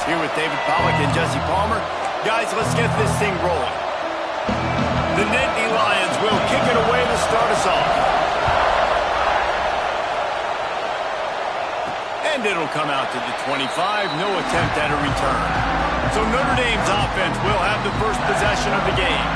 Here with David Pollack and Jesse Palmer. Guys, let's get this thing rolling. The Nittany Lions will kick it away to start us off. And it'll come out to the 25. No attempt at a return. So Notre Dame's offense will have the first possession of the game.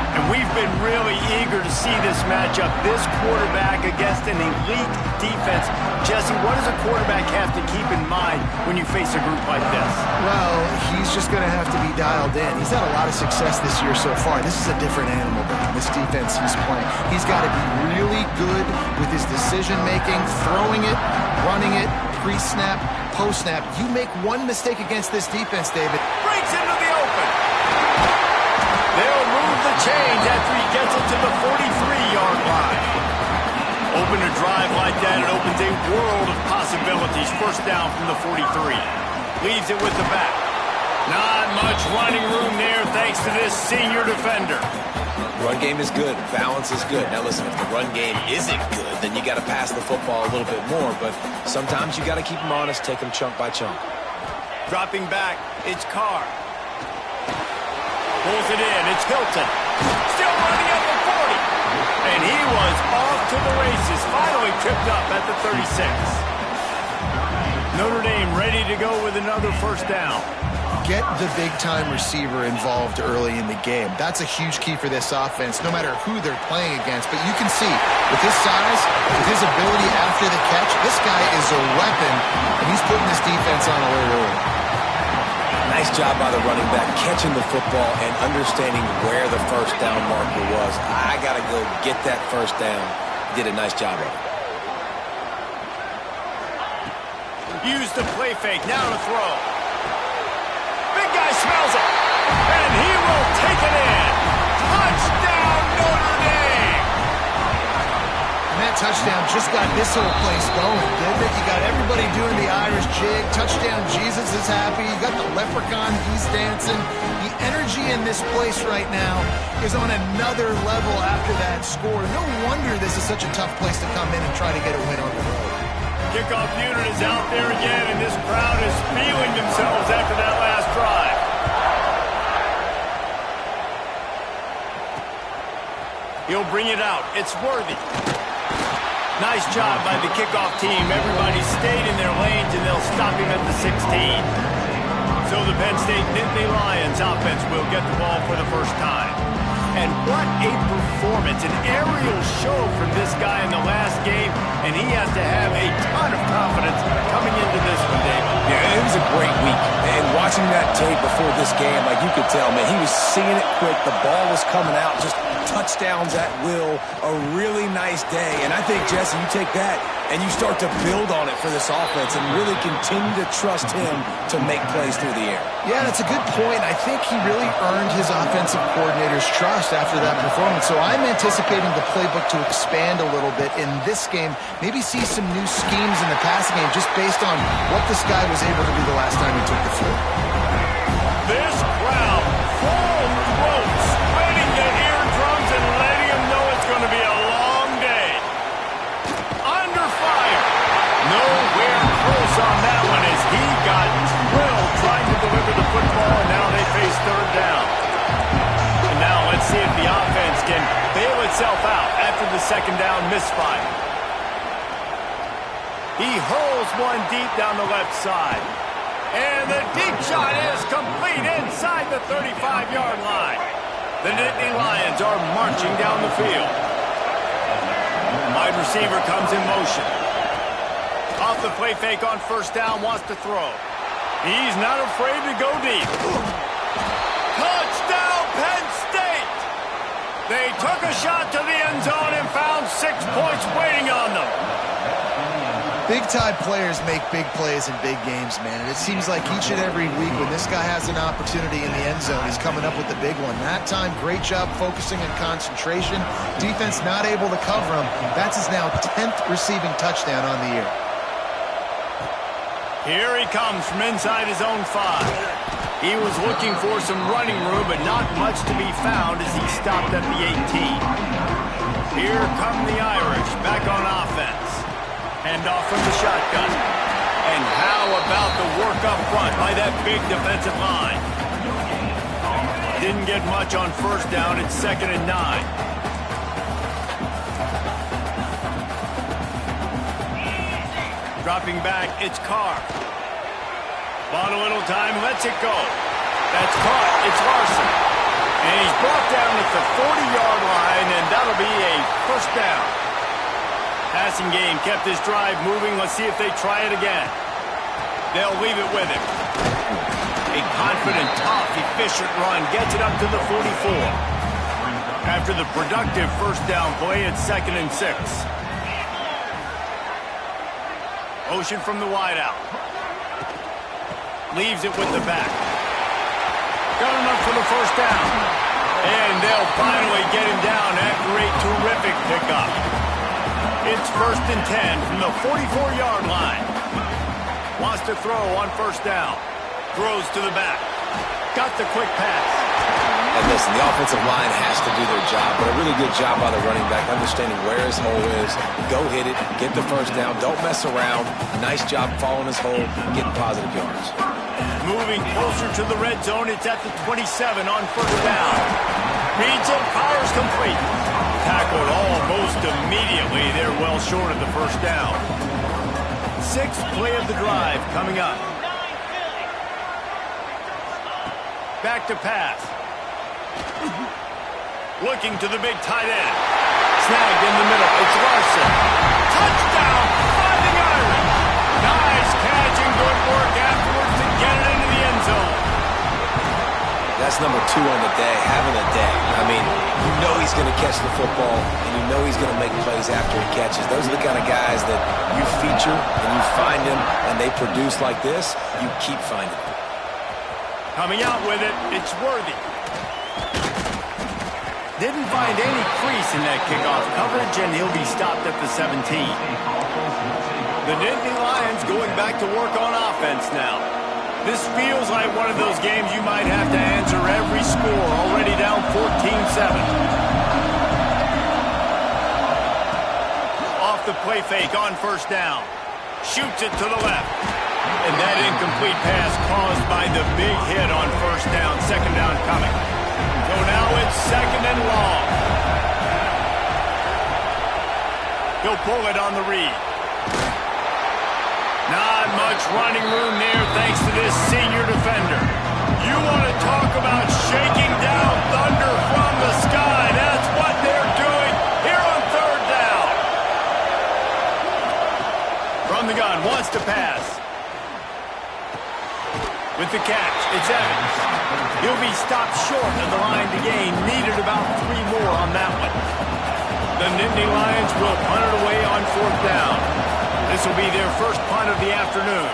And we've been really eager to see this matchup, this quarterback against an elite defense. Jesse, what does a quarterback have to keep in mind when you face a group like this? Well, he's just going to have to be dialed in. He's had a lot of success this year so far. This is a different animal than this defense he's playing. He's got to be really good with his decision-making, throwing it, running it, pre-snap, post-snap. You make one mistake against this defense, David. Breaks into the open. They'll move the chains after he gets it to the 43-yard line. Open a drive like that, it opens a world of possibilities. First down from the 43. Leaves it with the back. Not much running room there thanks to this senior defender. Run game is good. Balance is good. Now listen, if the run game isn't good, then you got to pass the football a little bit more. But sometimes you got to keep them honest, take them chunk by chunk. Dropping back, it's Carr. Pulls it in, it's Hilton. Still running at the 40. And he was off to the races. Finally tripped up at the 36. Notre Dame ready to go with another first down. Get the big-time receiver involved early in the game. That's a huge key for this offense, no matter who they're playing against. But you can see, with his size, with his ability after the catch, this guy is a weapon, and he's putting this defense on alert early. Nice job by the running back, catching the football and understanding where the first down marker was. I got to go get that first down. He did a nice job of it. Use the play fake, now to throw. Big guy smells it, and he will take it in. Touchdown, Notre Dame! And that touchdown just got this whole place going, didn't it? You got everybody doing the Irish jig. Touchdown, Jesus is happy. You got the leprechaun, he's dancing. The energy in this place right now is on another level after that score. No wonder this is such a tough place to come in and try to get a win on the road. Kickoff unit is out there again, and this crowd is feeling themselves after that last drive. He'll bring it out. It's Worthy. Nice job by the kickoff team. Everybody stayed in their lanes, and they'll stop him at the 16. So the Penn State Nittany Lions offense will get the ball for the first time. And what a performance, an aerial show from this guy in the last game, and he has to have a ton of confidence coming into this one, David. Yeah, it was a great week. And watching that tape before this game, like you could tell, man, he was seeing it quick. The ball was coming out, just touchdowns at will. A really nice day. And I think, Jesse, you take that and you start to build on it for this offense and really continue to trust him to make plays through the air. Yeah, that's a good point. I think he really earned his offensive coordinator's trust after that performance. So I'm anticipating the playbook to expand a little bit in this game. Maybe see some new schemes in the passing game just based on what this guy was able to do the last time he took the field. This crowd, full throat, spreading their eardrums and letting them know it's going to be a long day. Under fire. Nowhere close on that one as he got drilled trying to deliver the football, and now they face third down. And now let's see if the offense can bail itself out after the second down misfire. He hurls one deep down the left side. And the deep shot is complete inside the 35-yard line. The Nittany Lions are marching down the field. Wide receiver comes in motion. Off the play fake on first down, wants to throw. He's not afraid to go deep. Touchdown, Penn State! They took a shot to the end zone and found 6 points waiting on them. Big-time players make big plays in big games, man. And it seems like each and every week when this guy has an opportunity in the end zone, he's coming up with the big one. That time, great job focusing and concentration. Defense not able to cover him. That's his now 10th receiving touchdown on the year. Here he comes from inside his own 5. He was looking for some running room, but not much to be found as he stopped at the 18. Here come the Irish back on offense. Hand off from the shotgun. And how about the work up front by that big defensive line? Didn't get much on first down. It's 2nd and 9. Dropping back, it's Carr. Bought a little time, lets it go. That's caught. It's Larson. And he's brought down at the 40-yard line, and that'll be a first down. Passing game kept this drive moving. Let's see if they try it again. They'll leave it with him. A confident, tough, efficient run gets it up to the 44. After the productive first down play, it's 2nd and 6. Motion from the wideout. Leaves it with the back. Got enough for the first down. And they'll finally get him down after a terrific pickup. It's 1st and 10 from the 44-yard line. Wants to throw on first down. Throws to the back. Got the quick pass. And listen, the offensive line has to do their job, but a really good job by the running back, understanding where his hole is. Go hit it, get the first down, don't mess around. Nice job following his hole, getting positive yards. Moving closer to the red zone, it's at the 27 on first down. Reads it, fires complete. Tackled almost immediately. They're well short of the first down. 6th play of the drive coming up. Back to pass. Looking to the big tight end. Snagged in the middle. It's Larson. Touchdown! Finding Irish. Nice catch and good work afterwards to get it into the end zone. That's number 2 on the day, having a day. I mean, you know he's going to catch the football, and you know he's going to make plays after he catches. Those are the kind of guys that you feature, and you find them, and they produce like this, you keep finding them. Coming out with it, it's Worthy. Didn't find any crease in that kickoff coverage, and he'll be stopped at the 17. The Nittany Lions going back to work on offense now. This feels like one of those games you might have to answer every score, already down 14-7. Off the play fake on first down. Shoots it to the left. And that incomplete pass caused by the big hit on first down. 2nd down coming. So now it's 2nd and long. He'll pull it on the read. Not much running room there thanks to this senior defender. You want to talk about shaking down thunder from the sky. That's what they're doing here on 3rd down. From the gun, wants to pass. With the catch, it's Evans. He'll be stopped short of the line to gain. Needed about 3 more on that one. The Nittany Lions will punt it away on 4th down. This will be their first punt of the afternoon.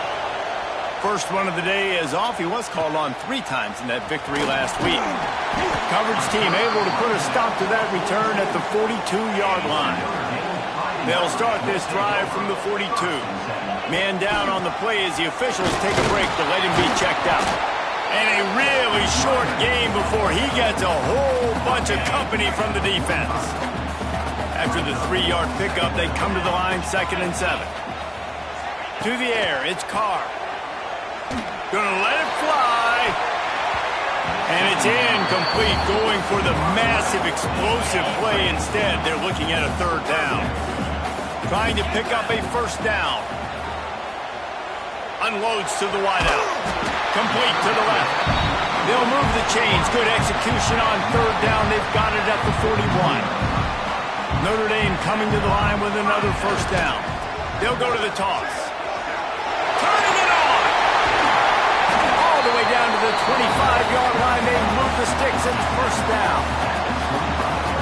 First one of the day is off. He was called on 3 times in that victory last week. Coverage team able to put a stop to that return at the 42-yard line. They'll start this drive from the 42. Man down on the play as the officials take a break to let him be checked out. And a really short game before he gets a whole bunch of company from the defense. After the 3-yard pickup, they come to the line 2nd and 7. To the air, it's Carr. Gonna let it fly. And it's incomplete, going for the massive explosive play instead. They're looking at a 3rd down. Trying to pick up a first down. Unloads to the wideout. Complete to the left. They'll move the chains. Good execution on 3rd down. They've got it at the 41. Notre Dame coming to the line with another first down. They'll go to the toss. Turning it on! All the way down to the 25-yard line. They move the sticks and it's first down.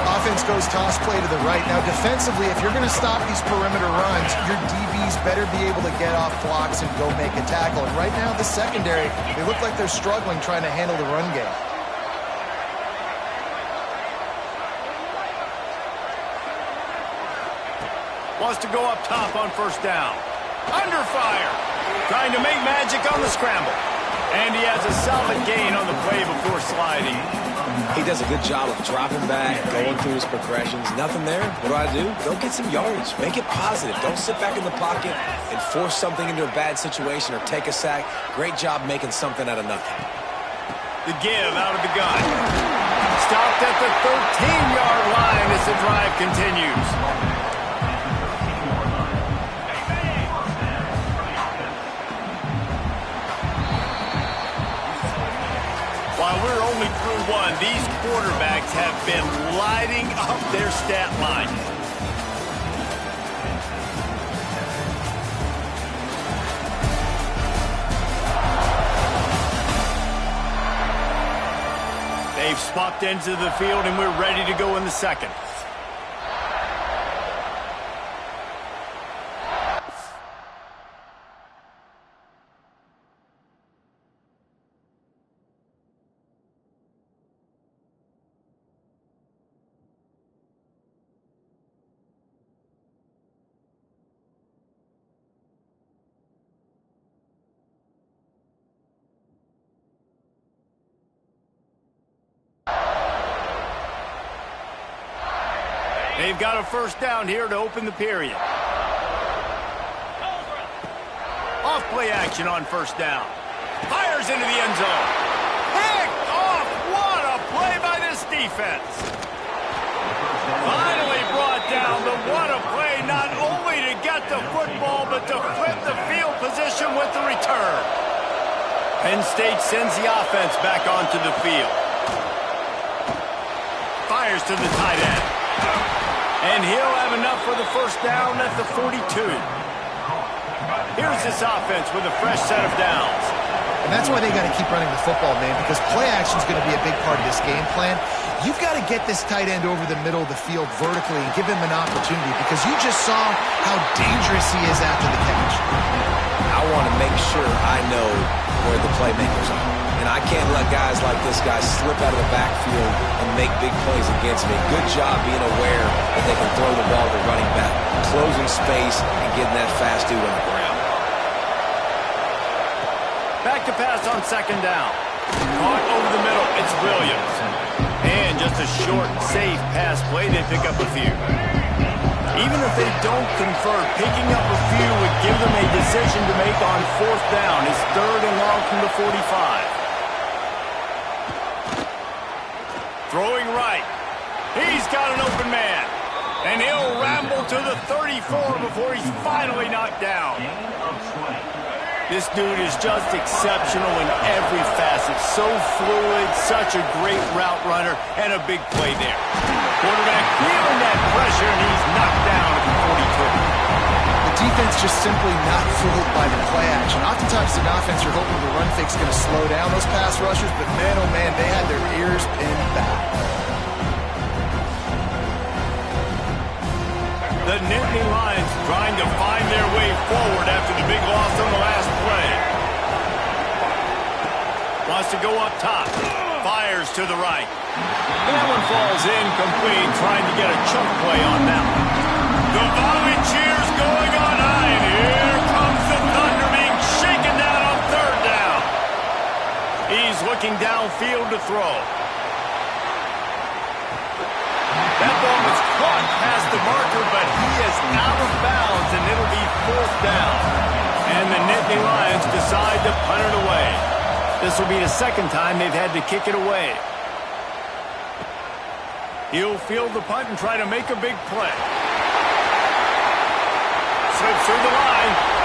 Offense goes toss play to the right. Now, defensively, if you're going to stop these perimeter runs, your DBs better be able to get off blocks and go make a tackle. And right now, the secondary, they look like they're struggling trying to handle the run game. Wants to go up top on first down. Under fire. Trying to make magic on the scramble. And he has a solid gain on the play before sliding. He does a good job of dropping back, going through his progressions. Nothing there. What do? Go get some yardage. Make it positive. Don't sit back in the pocket and force something into a bad situation or take a sack. Great job making something out of nothing. The give out of the gun. Stopped at the 13-yard line as the drive continues. While we're only through one, these quarterbacks have been lighting up their stat line. They've swapped ends of the field, and we're ready to go in the second. They've got a first down here to open the period. Off play action on first down. Fires into the end zone. Picked off. What a play by this defense. Finally brought down, but what a play not only to get the football, but to flip the field position with the return. Penn State sends the offense back onto the field. Fires to the tight end. And he'll have enough for the first down at the 42. Here's this offense with a fresh set of downs. And that's why they got to keep running the football, man, because play action is going to be a big part of this game plan. You've got to get this tight end over the middle of the field vertically and give him an opportunity, because you just saw how dangerous he is after the catch. I want to make sure I know where the playmakers are. And I can't let guys like this guy slip out of the backfield and make big plays against me. Good job being aware that they can throw the ball to running back, closing space and getting that fast dude on the ground. Back to pass on second down. Caught over the middle. It's Williams. And just a short, safe pass play. They pick up a few. Even if they don't convert, picking up a few would give them a decision to make on fourth down. It's third and long from the 45. Throwing right. He's got an open man. And he'll ramble to the 34 before he's finally knocked down. This dude is just exceptional in every facet. So fluid, such a great route runner, and a big play there. Quarterback feeling that pressure, and he's knocked down at the 42. The defense just simply not fooled by the play action. Oftentimes in offense, you're hoping the run fake's going to slow down those pass rushers, but man, oh man, they had their ears pinned back. The Nittany Lions trying to find their way forward after the big loss on the last play. Wants to go up top. Fires to the right. That one falls incomplete, trying to get a chunk play on that one. The volley cheers going on high, and here comes the Thunder being shaken down on third down. He's looking downfield to throw. That ball was caught past the marker, but he is out of bounds, and it'll be fourth down. And the Nittany Lions decide to punt it away. This will be the second time they've had to kick it away. He'll field the punt and try to make a big play. Slips through the line.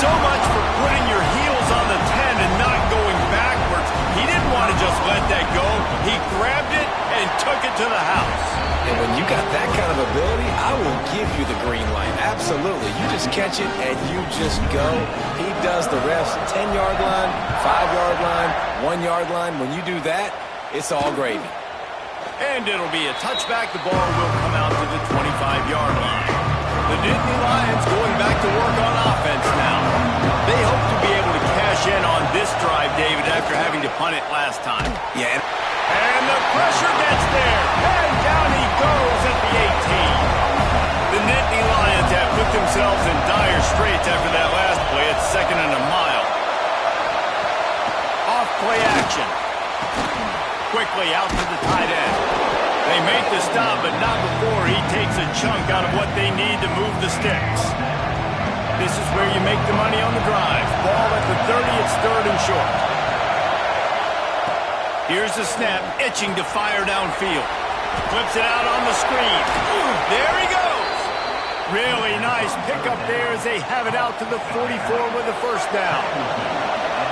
So much for putting your heels on the 10 and not going backwards. He didn't want to just let that go. He grabbed it and took it to the house. And when you got that kind of ability, I will give you the green light. Absolutely. You just catch it and you just go. He does the rest. 10-yard line, 5-yard line, 1-yard line. When you do that, it's all gravy. And it'll be a touchback. The ball will come out to the 25-yard line. The Nittany Lions going back to work on offense now. They hope to be able to cash in on this drive, David, after having to punt it last time. Yeah. And pressure gets there. And down he goes at the 18. The Nittany Lions have put themselves in dire straits after that last play. It's 2nd and a mile. Off play action. Quickly out to the tight end. They make the stop, but not before he takes a chunk out of what they need to move the sticks. This is where you make the money on the drive. Ball at the 30, it's 3rd and short. Here's the snap, itching to fire downfield. Flips it out on the screen. There he goes. Really nice pickup there as they have it out to the 44 with a first down.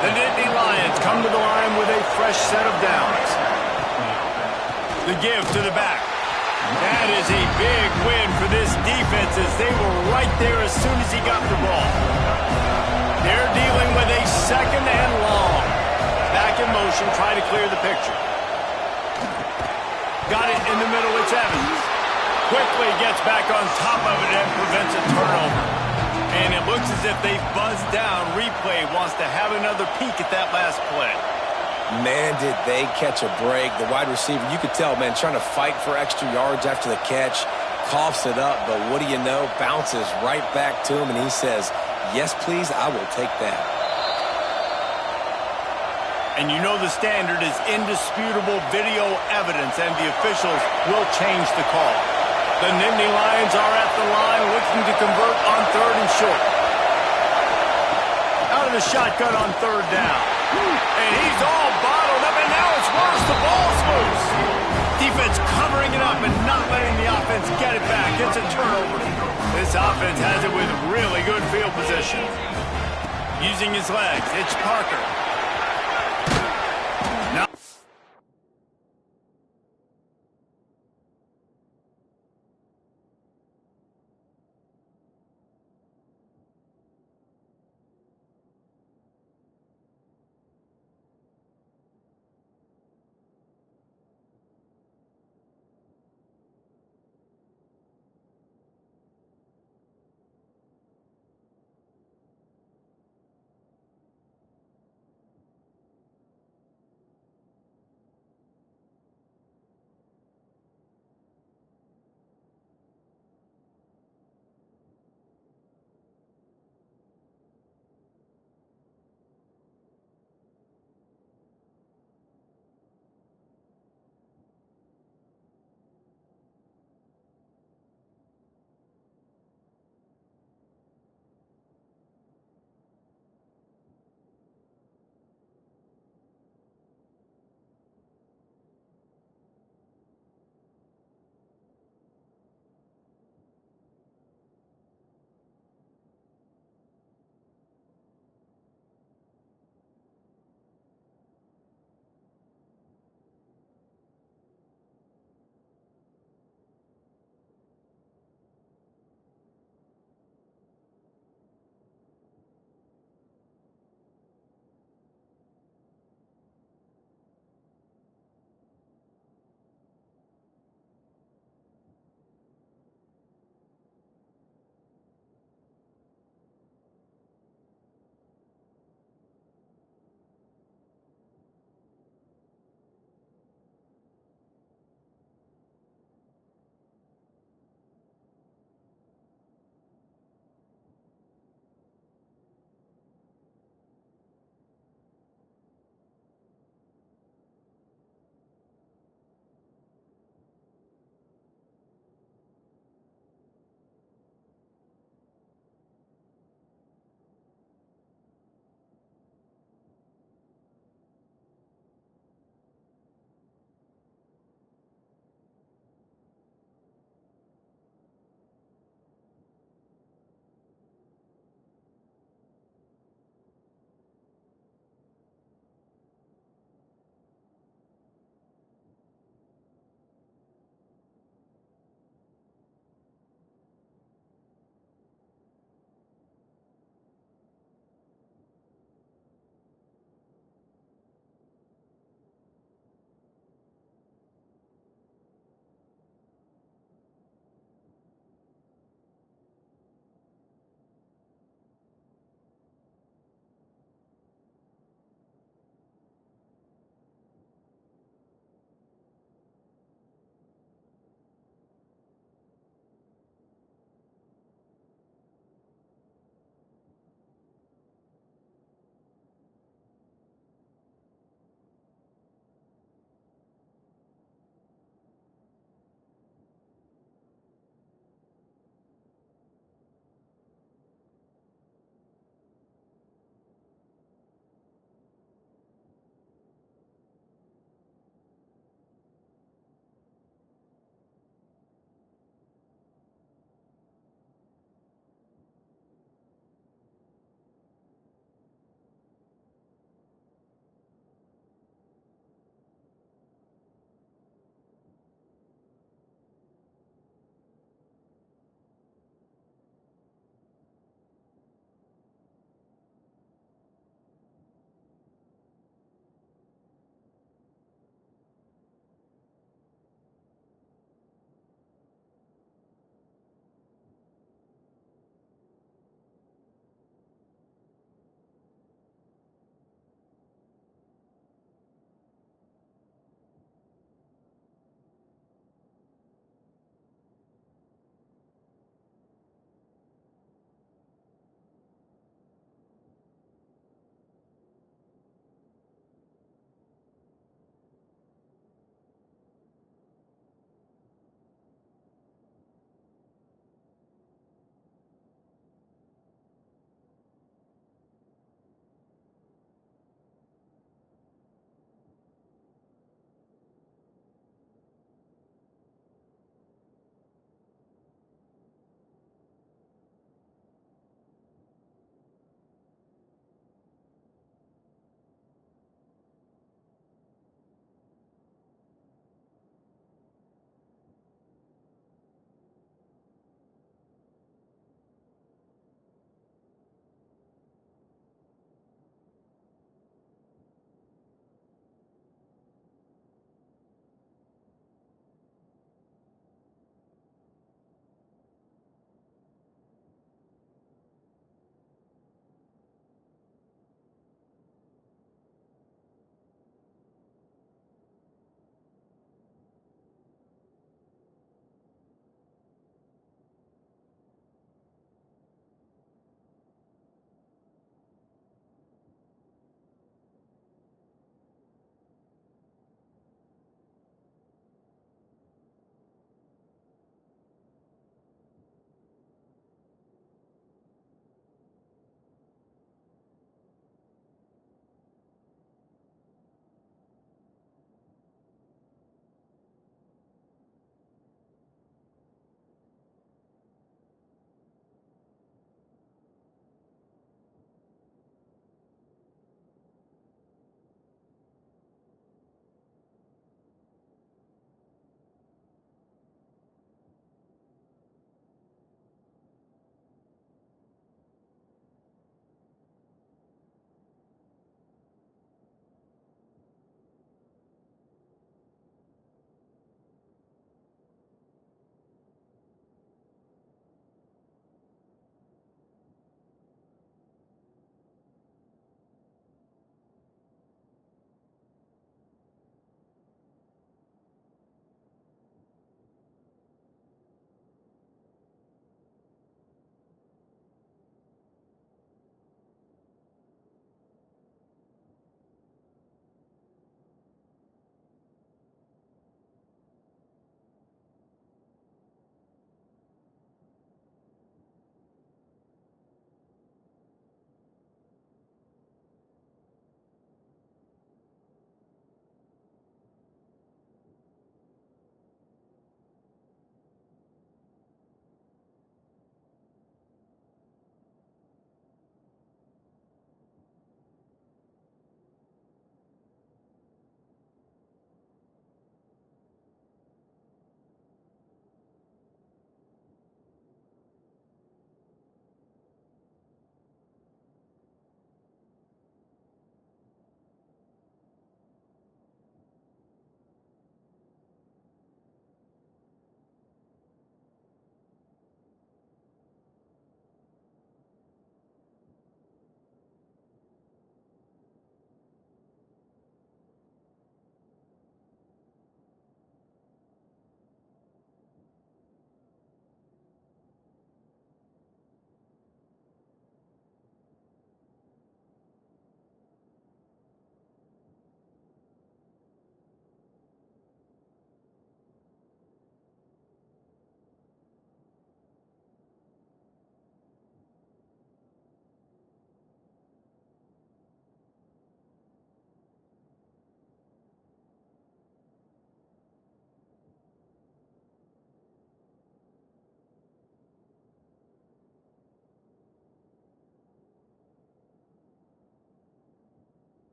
The Nittany Lions come to the line with a fresh set of downs. The give to the back. That is a big win for this defense as they were right there as soon as he got the ball. They're dealing with a 2nd and long. Back in motion, try to clear the picture. Got it in the middle, it's Evans. Quickly gets back on top of it and prevents a turnover. And it looks as if they've buzzed down. Replay wants to have another peek at that last play. Man, did they catch a break. The wide receiver, you could tell, man, trying to fight for extra yards after the catch. Coughs it up, but what do you know? Bounces right back to him, and he says, yes, please, I will take that. And you know the standard is indisputable video evidence, and the officials will change the call. The Nittany Lions are at the line looking to convert on 3rd and short. Out of the shotgun on 3rd down. And he's all bottled up, and now it's worse. The ball's loose. Defense covering it up and not letting the offense get it back. It's a turnover. This offense has it with really good field position. Using his legs, it's Parker. Now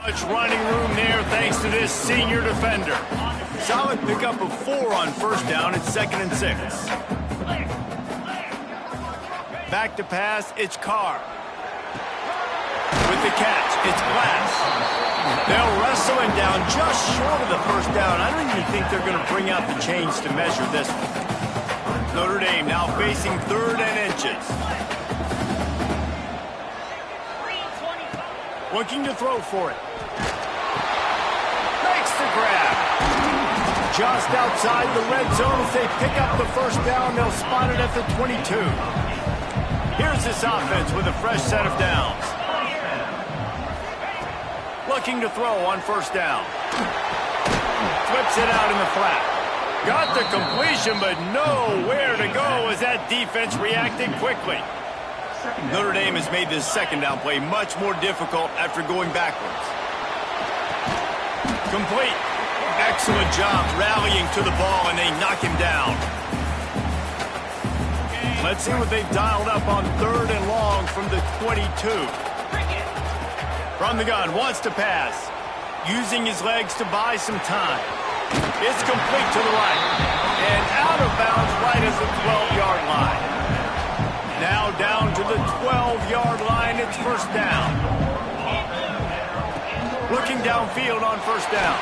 Much running room there thanks to this senior defender. Solid pickup of 4 on first down. It's 2nd and 6. Back to pass, it's Carr. With the catch, it's Glass. They'll wrestle him down just short of the first down. I don't even think they're going to bring out the chains to measure this one. Notre Dame now facing 3rd and inches. Looking to throw for it. Makes the grab. Just outside the red zone as they pick up the first down. They'll spot it at the 22. Here's this offense with a fresh set of downs. Looking to throw on first down. Flips it out in the flat. Got the completion, but nowhere to go as that defense reacted quickly. Notre Dame has made this 2nd down play much more difficult after going backwards. Complete. Excellent job rallying to the ball, and they knock him down. Let's see what they've dialed up on 3rd and long from the 22. From the gun, wants to pass. Using his legs to buy some time. It's complete to the right. And out of bounds right at the 12-yard line. Now down to the 12-yard line, it's first down. Looking downfield on first down.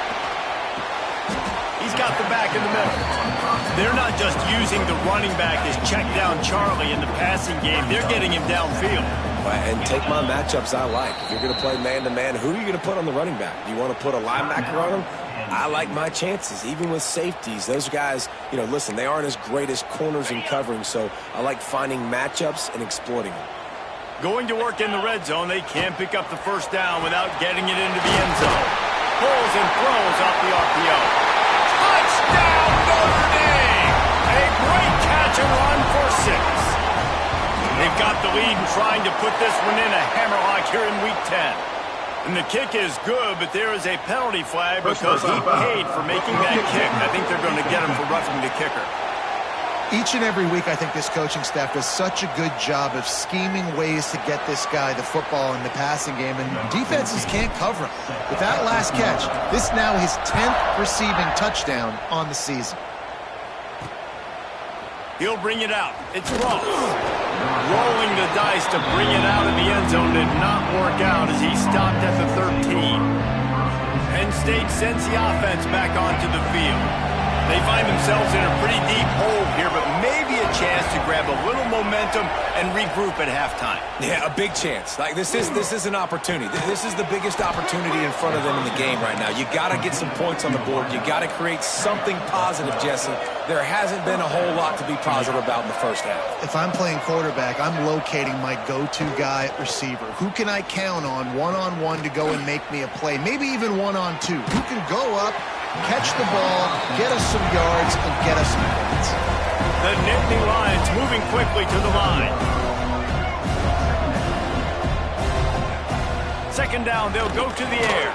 He's got the back in the middle. They're not just using the running back as check down Charlie in the passing game. They're getting him downfield. And take my matchups I like. If you're going to play man-to-man, who are you going to put on the running back? Do you want to put a linebacker on him? I like my chances, even with safeties. Those guys, listen, they aren't as great as corners in covering, so I like finding matchups and exploiting them. Going to work in the red zone, they can't pick up the first down without getting it into the end zone. Pulls and throws off the RPO. Touchdown, Notre Dame! A great catch and run for 6. They've got the lead and trying to put this one in a hammerlock here in Week 10. And the kick is good, but there is a penalty flag because he paid for making that kick. I think they're going to get him for roughing the kicker. Each and every week, I think this coaching staff does such a good job of scheming ways to get this guy the football in the passing game, and defenses can't cover him. With that last catch, this now his 10th receiving touchdown on the season. He'll bring it out. It's Ross. Rolling the dice to bring it out of the end zone did not work out as he stopped at the 13. Penn State sends the offense back onto the field. They find themselves in a pretty deep hole here, but maybe a chance to grab a little momentum and regroup at halftime. Yeah, a big chance. Like this is an opportunity. This is the biggest opportunity in front of them in the game right now. You got to get some points on the board. You got to create something positive, Jesse. There hasn't been a whole lot to be positive about in the first half. If I'm playing quarterback, I'm locating my go-to guy at receiver. Who can I count on one-on-one to go and make me a play? Maybe even one-on-two. Who can go up, catch the ball, get us some yards, and get us some points. The Nittany Lions moving quickly to the line. 2nd down, they'll go to the air.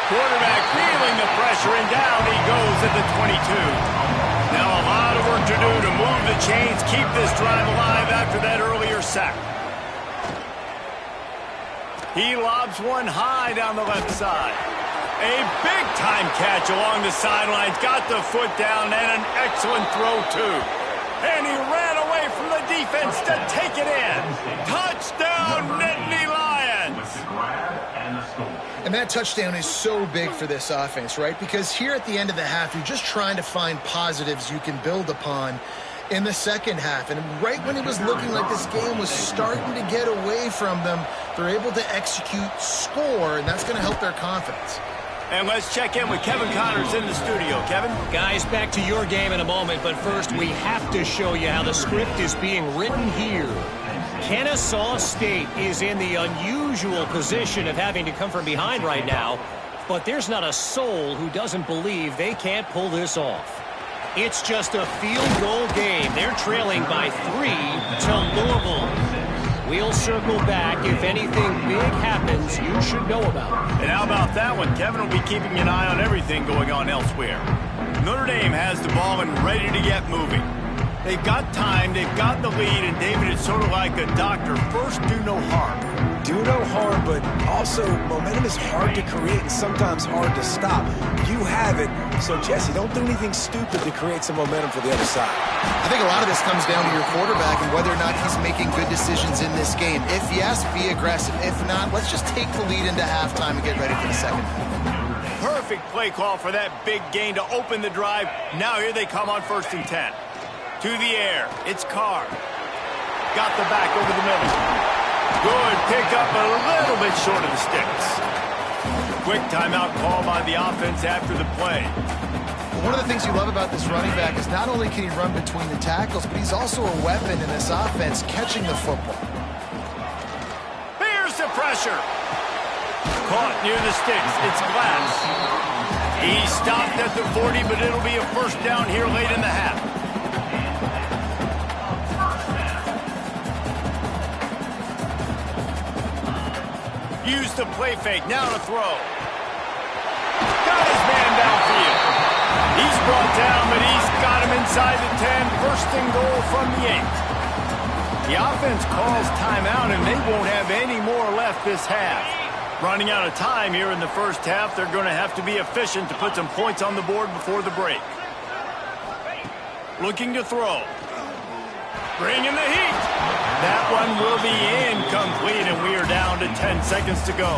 Quarterback feeling the pressure, and down he goes at the 22. Now a lot of work to do to move the chains, keep this drive alive after that earlier sack. He lobs one high down the left side. A big-time catch along the sidelines. Got the foot down and an excellent throw, too. And he ran away from the defense to take it in. Touchdown, Nittany Lions! And that touchdown is so big for this offense, right? Because here at the end of the half, you're just trying to find positives you can build upon in the second half. And right when it was looking like this game was starting to get away from them, they're able to execute, score, and that's going to help their confidence. And let's check in with Kevin Connors in the studio. Kevin? Guys, back to your game in a moment, but first we have to show you how the script is being written here. Kennesaw State is in the unusual position of having to come from behind right now, but there's not a soul who doesn't believe they can't pull this off. It's just a field goal game. They're trailing by 3 to Louisville. We'll circle back. If anything big happens, you should know about it. And how about that one? Kevin will be keeping an eye on everything going on elsewhere. Notre Dame has the ball and ready to get moving. They've got time, they've got the lead, and David, it's sort of like a doctor. First, do no harm. do no harm, but also momentum is hard to create and sometimes hard to stop. You have it, so Jesse, don't do anything stupid to create some momentum for the other side. I think a lot of this comes down to your quarterback and whether or not he's making good decisions in this game. If yes, be aggressive. If not, let's just take the lead into halftime and get ready for the second half. Perfect play call for that big gain to open the drive. Now here they come on 1st and 10. To the air, it's Carr. Got the back over the middle. Good pick up, a little bit short of the sticks. Quick timeout call by the offense after the play. One of the things you love about this running back is not only can he run between the tackles, but he's also a weapon in this offense catching the football. Here's the pressure. Caught near the sticks. It's Glass. He stopped at the 40, but it'll be a 1st down here late in the half. Use the play fake. Now to throw. Got his man downfield. He's brought down, but he's got him inside the 10. 1st and goal from the 8. The offense calls timeout, and they won't have any more left this half. Running out of time here in the 1st half, they're going to have to be efficient to put some points on the board before the break. Looking to throw. Bringing the heat. That one will be incomplete, and we are down to 10 seconds to go.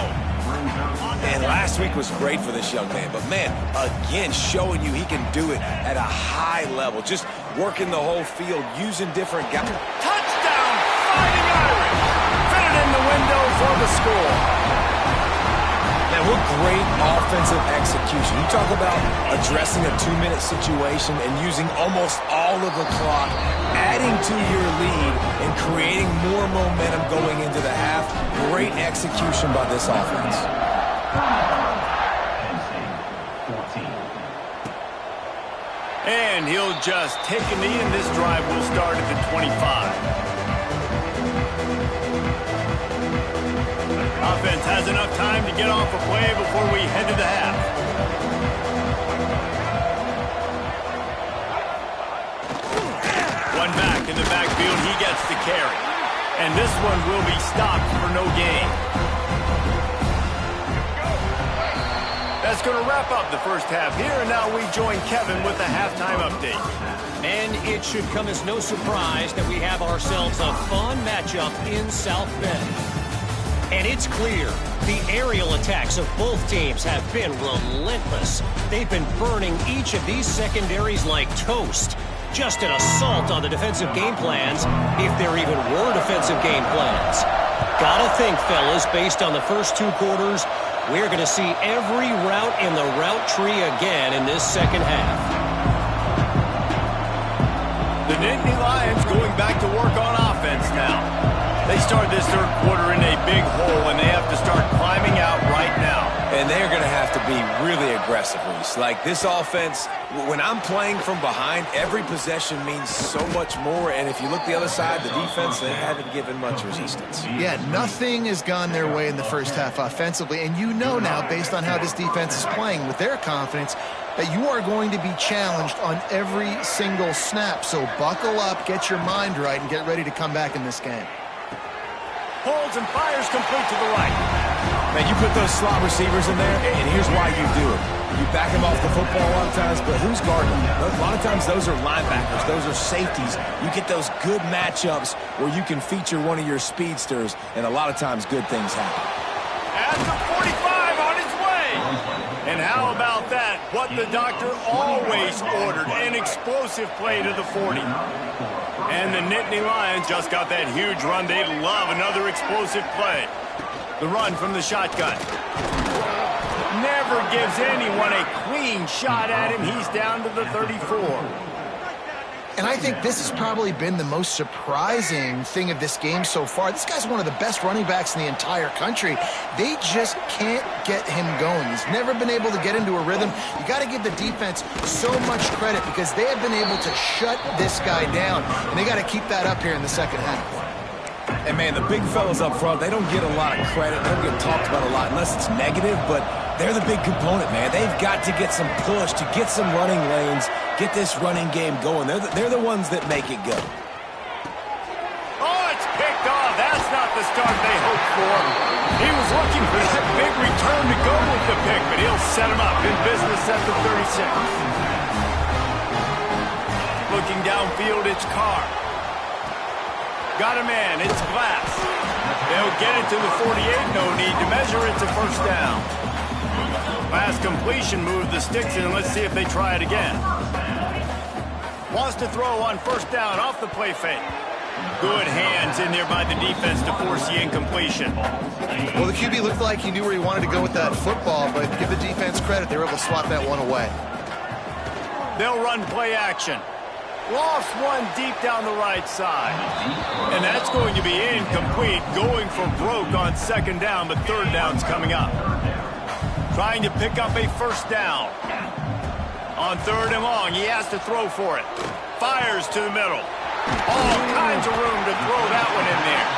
And last week was great for this young man, but man, again, showing you he can do it at a high level. Just working the whole field, using different guys. Touchdown, Fighting Irish. Fit it in the window for the score. Man, what great offensive execution. You talk about addressing a 2-minute situation and using almost all of the clock, adding to your lead and creating more momentum going into the half. Great execution by this offense. And he'll just take a knee, and this drive will start at the 25. Offense has enough time to get off a play before we head to the half. One back in the backfield, he gets the carry. And this one will be stopped for no gain. That's going to wrap up the 1st half here, and now we join Kevin with the halftime update. And it should come as no surprise that we have ourselves a fun matchup in South Bend. And it's clear the aerial attacks of both teams have been relentless. They've been burning each of these secondaries like toast. Just an assault on the defensive game plans, if there even were defensive game plans. Gotta think, fellas, based on the first 2 quarters, we're going to see every route in the route tree again in this 2nd half. The Nittany Lions going back to work on offense now. They start this 3rd quarter in a big hole, and they have to start climbing out right now. And they're going to have to be really aggressive, Reese. Like this offense, when I'm playing from behind, every possession means so much more. And if you look the other side, the defense, they haven't given much resistance. Yeah, nothing has gone their way in the 1st half offensively. And you know now, based on how this defense is playing with their confidence, that you are going to be challenged on every single snap. So buckle up, get your mind right, and get ready to come back in this game. Holds and fires complete to the right. Man, you put those slot receivers in there, and here's why you do it. You back them off the football a lot of times, but who's guarding them? A lot of times those are linebackers. Those are safeties. You get those good matchups where you can feature one of your speedsters, and a lot of times good things happen. At the 45 on his way. And how about that? What the doctor always ordered, an explosive play to the 40. And the Nittany Lions just got that huge run. They love another explosive play. The run from the shotgun. Never gives anyone a clean shot at him. He's down to the 34. And I think this has probably been the most surprising thing of this game so far. This guy's one of the best running backs in the entire country. They just can't get him going. He's never been able to get into a rhythm. You got to give the defense so much credit because they have been able to shut this guy down. And they got to keep that up here in the 2nd half. And, man, the big fellas up front, they don't get a lot of credit. They don't get talked about a lot unless it's negative, but they're the big component, man. They've got to get some push, to get some running lanes, get this running game going. They're the ones that make it go. Oh, it's picked off. That's not the start start they hoped for. He was looking for that big return to go with the pick, but he'll set him up in business at the 36. Looking downfield, it's Carr. Got a man, it's Glass. They'll get it to the 48, no need to measure, it's a first down. Last completion moved the sticks in, let's see if they try it again. Wants to throw on first down off the play fake. Good hands in there by the defense to force the incompletion. Well, the QB looked like he knew where he wanted to go with that football, but give the defense credit, they were able to swat that one away. They'll run play action. Lost one deep down the right side. And that's going to be incomplete, going for broke on second down, but third down's coming up. Trying to pick up a first down. On third and long, he has to throw for it. Fires to the middle. All kinds of room to throw that one in there.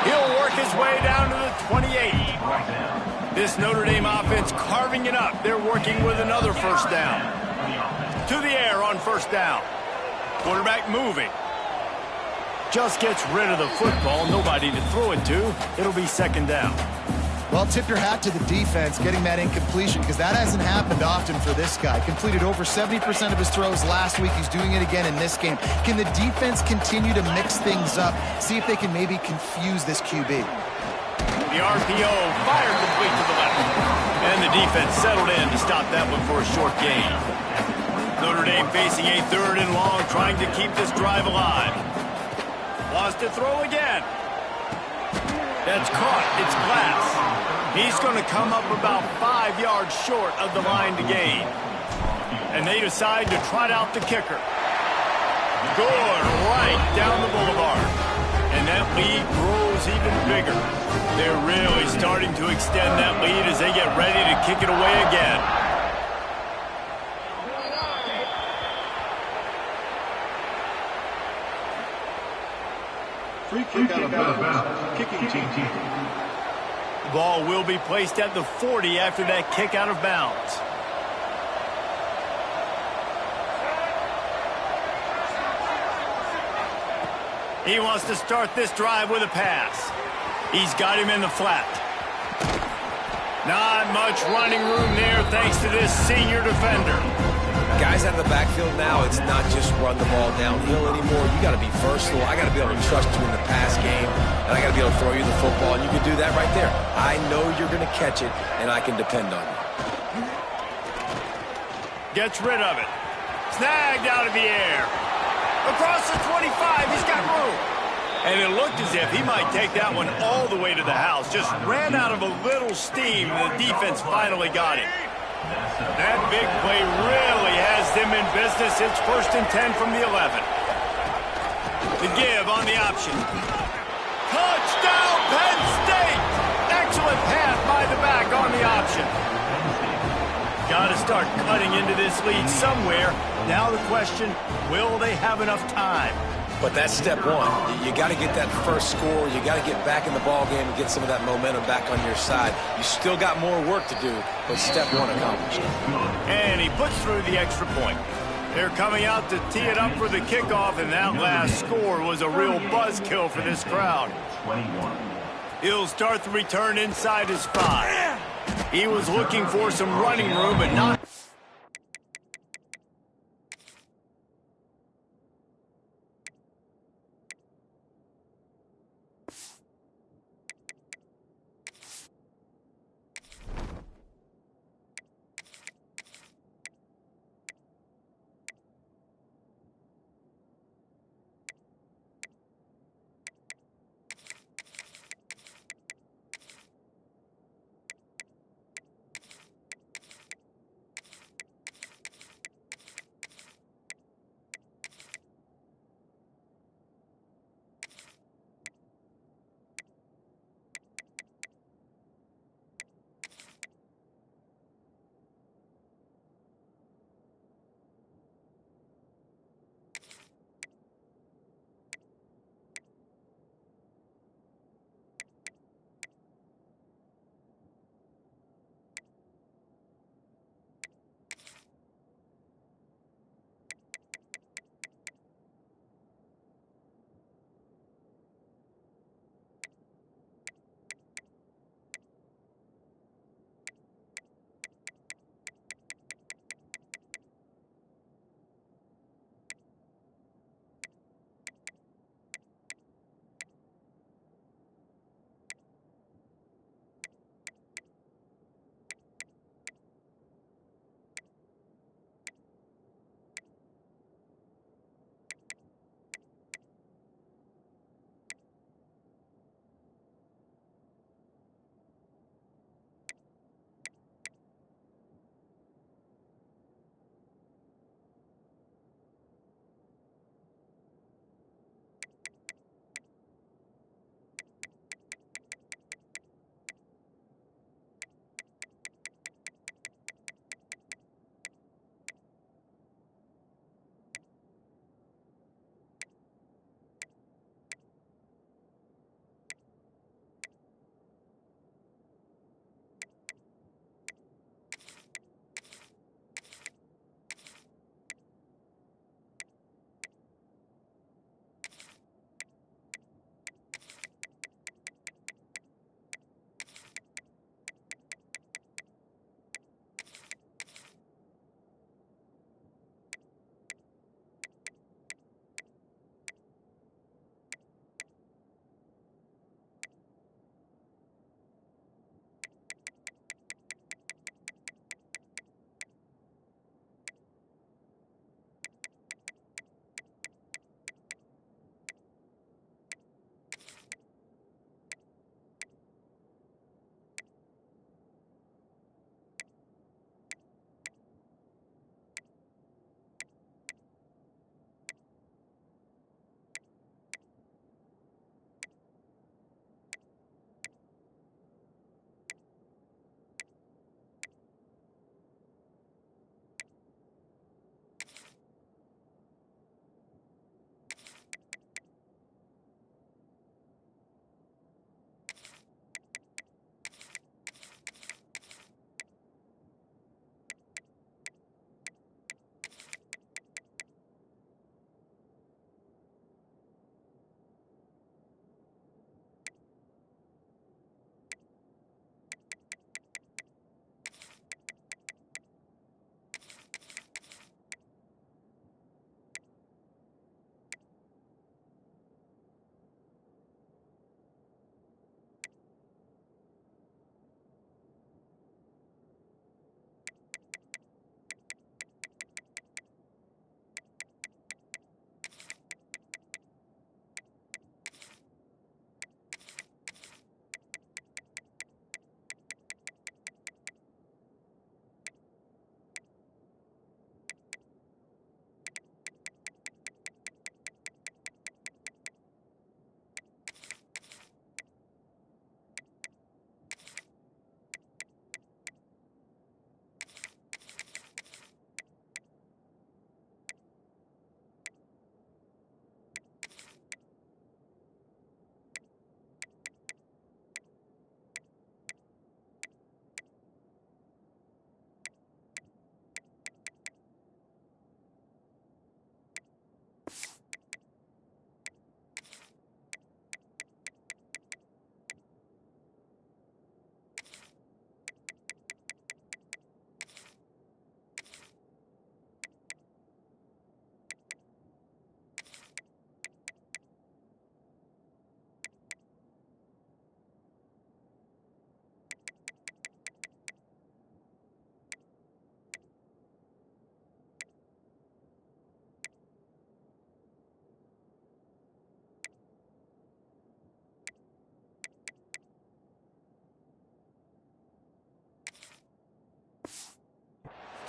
He'll work his way down to the 28. This Notre Dame offense carving it up. They're working with another first down. To the air on first down. Quarterback moving. Just gets rid of the football. Nobody to throw it to. It'll be second down. Well, tip your hat to the defense getting that incompletion, because that hasn't happened often for this guy. Completed over 70% of his throws last week. He's doing it again in this game. Can the defense continue to mix things up? See if they can maybe confuse this QB. The RPO fired complete to the left. And the defense settled in to stop that one for a short gain. Notre Dame facing a third and long, trying to keep this drive alive. Wants to throw again. That's caught. It's Glass. He's going to come up about 5 yards short of the line to gain. And they decide to trot out the kicker. Good, right down the boulevard. And that lead grows even bigger. They're really starting to extend that lead as they get ready to kick it away again. Free kick out of bounds. Kicking team. The ball will be placed at the 40 after that kick out of bounds. He wants to start this drive with a pass. He's got him in the flat. Not much running room there thanks to this senior defender. Guys out of the backfield now, it's not just run the ball downhill anymore. You got to be versatile. I got to be able to trust you in the pass game, and I got to be able to throw you the football, and you can do that right there. I know you're going to catch it, and I can depend on you. Gets rid of it. Snagged out of the air. Across the 25, he's got room. And it looked as if he might take that one all the way to the house. Just ran out of a little steam, and the defense finally got him. That big play really has them in business. It's first and 10 from the 11. The give on the option. Touchdown, Penn State! Excellent pass by the back on the option. Got to start cutting into this lead somewhere. Now the question, will they have enough time? But that's step one. You got to get that first score. You got to get back in the ball game and get some of that momentum back on your side. You still got more work to do, but step one accomplished. And he puts through the extra point. They're coming out to tee it up for the kickoff, and that last score was a real buzzkill for this crowd. He'll start the return inside his 5. He was looking for some running room, but not...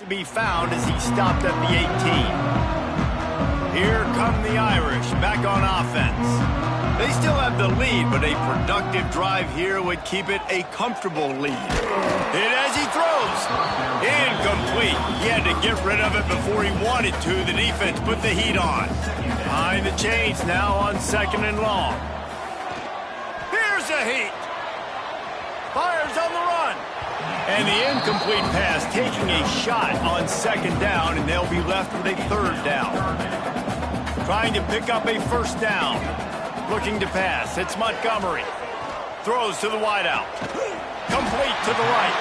to be found as he stopped at the 18. Here come the Irish back on offense. They still have the lead, but a productive drive here would keep it a comfortable lead. Hit as he throws. Incomplete. He had to get rid of it before he wanted to. The defense put the heat on. Behind the chains now on 2nd and long. Here's a heat. Fires on the run. And the incomplete pass taking a shot on 2nd down, and they'll be left with a 3rd down. Trying to pick up a 1st down. Looking to pass. It's Montgomery. Throws to the wideout. Complete to the right.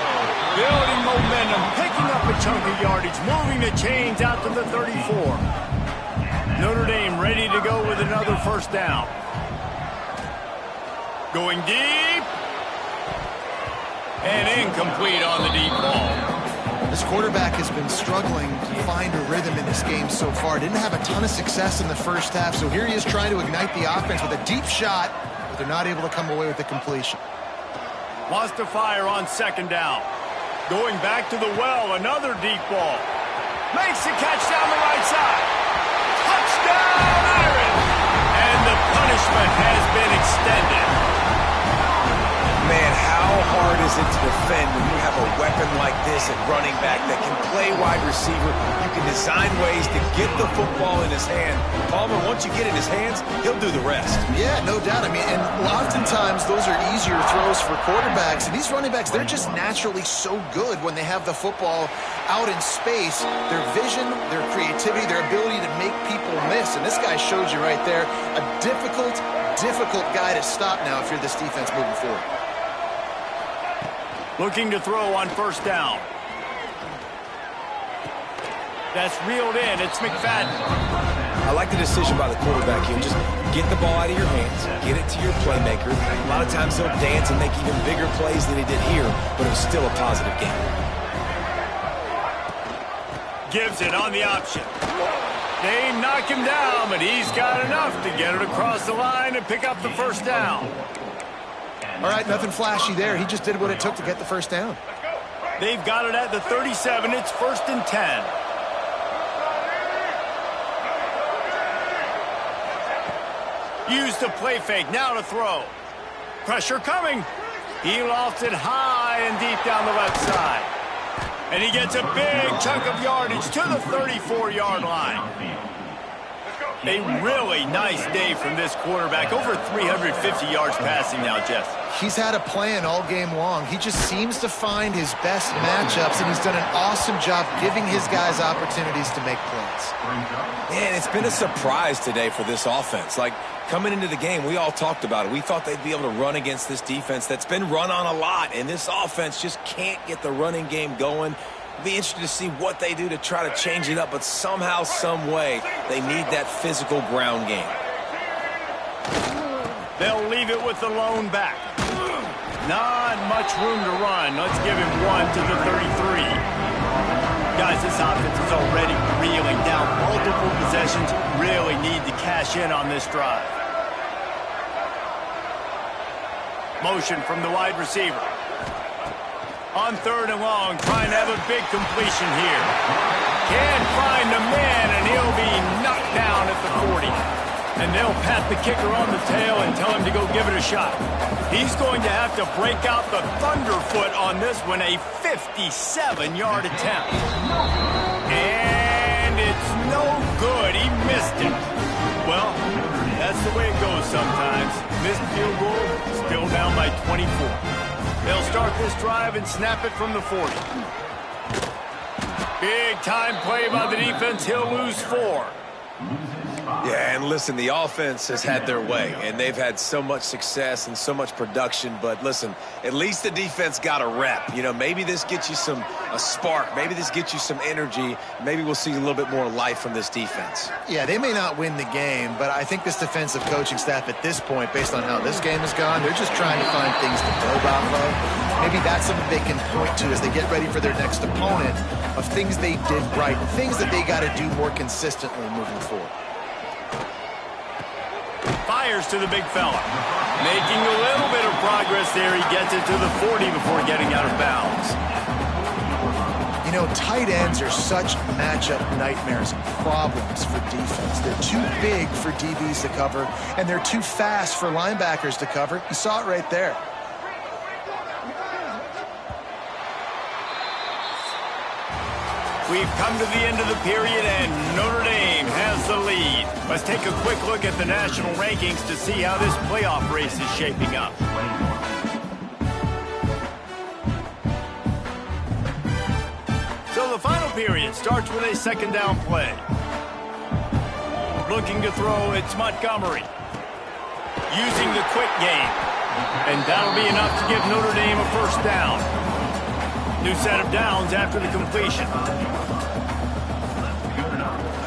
Building momentum. Picking up a chunk of yardage. Moving the chains out to the 34. Notre Dame ready to go with another 1st down. Going deep. And incomplete on the deep ball. This quarterback has been struggling to find a rhythm in this game so far. Didn't have a ton of success in the first half, so here he is trying to ignite the offense with a deep shot, but they're not able to come away with the completion. Wants to fire on 2nd down. Going back to the well, another deep ball. Makes the catch down the right side. Touchdown, Irish! And the punishment has been extended. Man, how hard is it to defend when you have a weapon like this at running back that can play wide receiver? You can design ways to get the football in his hand. Palmer, once you get it in his hands, he'll do the rest. Yeah, no doubt. I mean, and oftentimes those are easier throws for quarterbacks. And these running backs, they're just naturally so good when they have the football out in space. Their vision, their creativity, their ability to make people miss. And this guy showed you right there, a difficult guy to stop now if you're this defense moving forward. Looking to throw on 1st down. That's reeled in. It's McFadden. I like the decision by the quarterback here. Just get the ball out of your hands, get it to your playmaker. A lot of times he'll dance and make even bigger plays than he did here, but it was still a positive game. Gives it on the option. They knock him down, but he's got enough to get it across the line and pick up the 1st down. All right, nothing flashy there. He just did what it took to get the 1st down. They've got it at the 37. It's 1st and 10. Use the play fake. Now to throw. Pressure coming. He lofts it high and deep down the left side. And he gets a big chunk of yardage to the 34-yard line. A really nice day from this quarterback. Over 350 yards passing now, Jeff. He's had a plan all game long. He just seems to find his best matchups, and he's done an awesome job giving his guys opportunities to make plays. Man, it's been a surprise today for this offense. Like, coming into the game, we all talked about it. We thought they'd be able to run against this defense that's been run on a lot, and this offense just can't get the running game going. Be interested to see what they do to try to change it up, but somehow, some way, they need that physical ground game. They'll leave it with the lone back. Not much room to run. Let's give him 1 to the 33. Guys, this offense is already reeling down. Multiple possessions, really need to cash in on this drive. Motion from the wide receiver. On 3rd and long, trying to have a big completion here. Can't find the man, and he'll be knocked down at the 40. And they'll pat the kicker on the tail and tell him to go give it a shot. He's going to have to break out the thunderfoot on this one, a 57-yard attempt. And it's no good. He missed it. Well, that's the way it goes sometimes. Missed field goal, still down by 24. They'll start this drive and snap it from the 40. Big time play by the defense. He'll lose 4. Yeah, and listen, the offense has had their way, and they've had so much success and so much production. But listen, at least the defense got a rep. You know, maybe this gets you a spark. Maybe this gets you some energy. Maybe we'll see a little bit more life from this defense. Yeah, they may not win the game, but I think this defensive coaching staff at this point, based on how this game has gone, they're just trying to find things to build off of. Maybe that's something they can point to as they get ready for their next opponent, of things they did right, things that they got to do more consistently moving forward. Fires to the big fella. Making a little bit of progress there. He gets it to the 40 before getting out of bounds. You know, tight ends are such matchup nightmares and problems for defense. They're too big for DBs to cover, and they're too fast for linebackers to cover. You saw it right there. We've come to the end of the period, and Notre Dame has the lead. Let's take a quick look at the national rankings to see how this playoff race is shaping up. So the final period starts with a second down play. Looking to throw, it's Montgomery. Using the quick game. And that'll be enough to give Notre Dame a first down. New set of downs after the completion.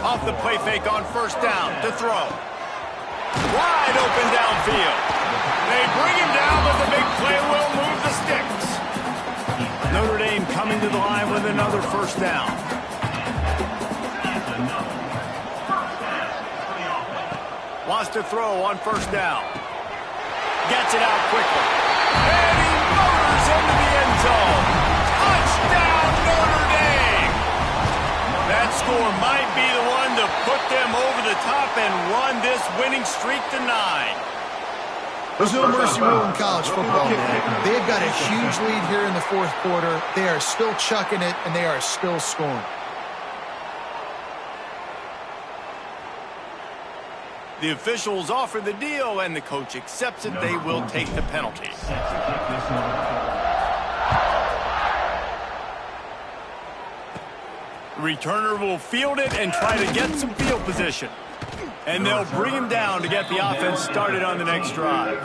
Off the play fake on first down to throw. Wide open downfield. They bring him down, but the big play will move the sticks. Notre Dame coming to the line with another first down. Wants to throw on first down. Gets it out quickly. And he motors into the end zone. Touchdown, Notre Dame! That score might be the one to put them over the top and run this winning streak to 9. There's no mercy rule in college football, man. They've got a huge lead here in the fourth quarter. They are still chucking it, and they are still scoring. The officials offer the deal, and the coach accepts it. They will take the penalty. Returner will field it and try to get some field position. And they'll bring him down to get the offense started on the next drive.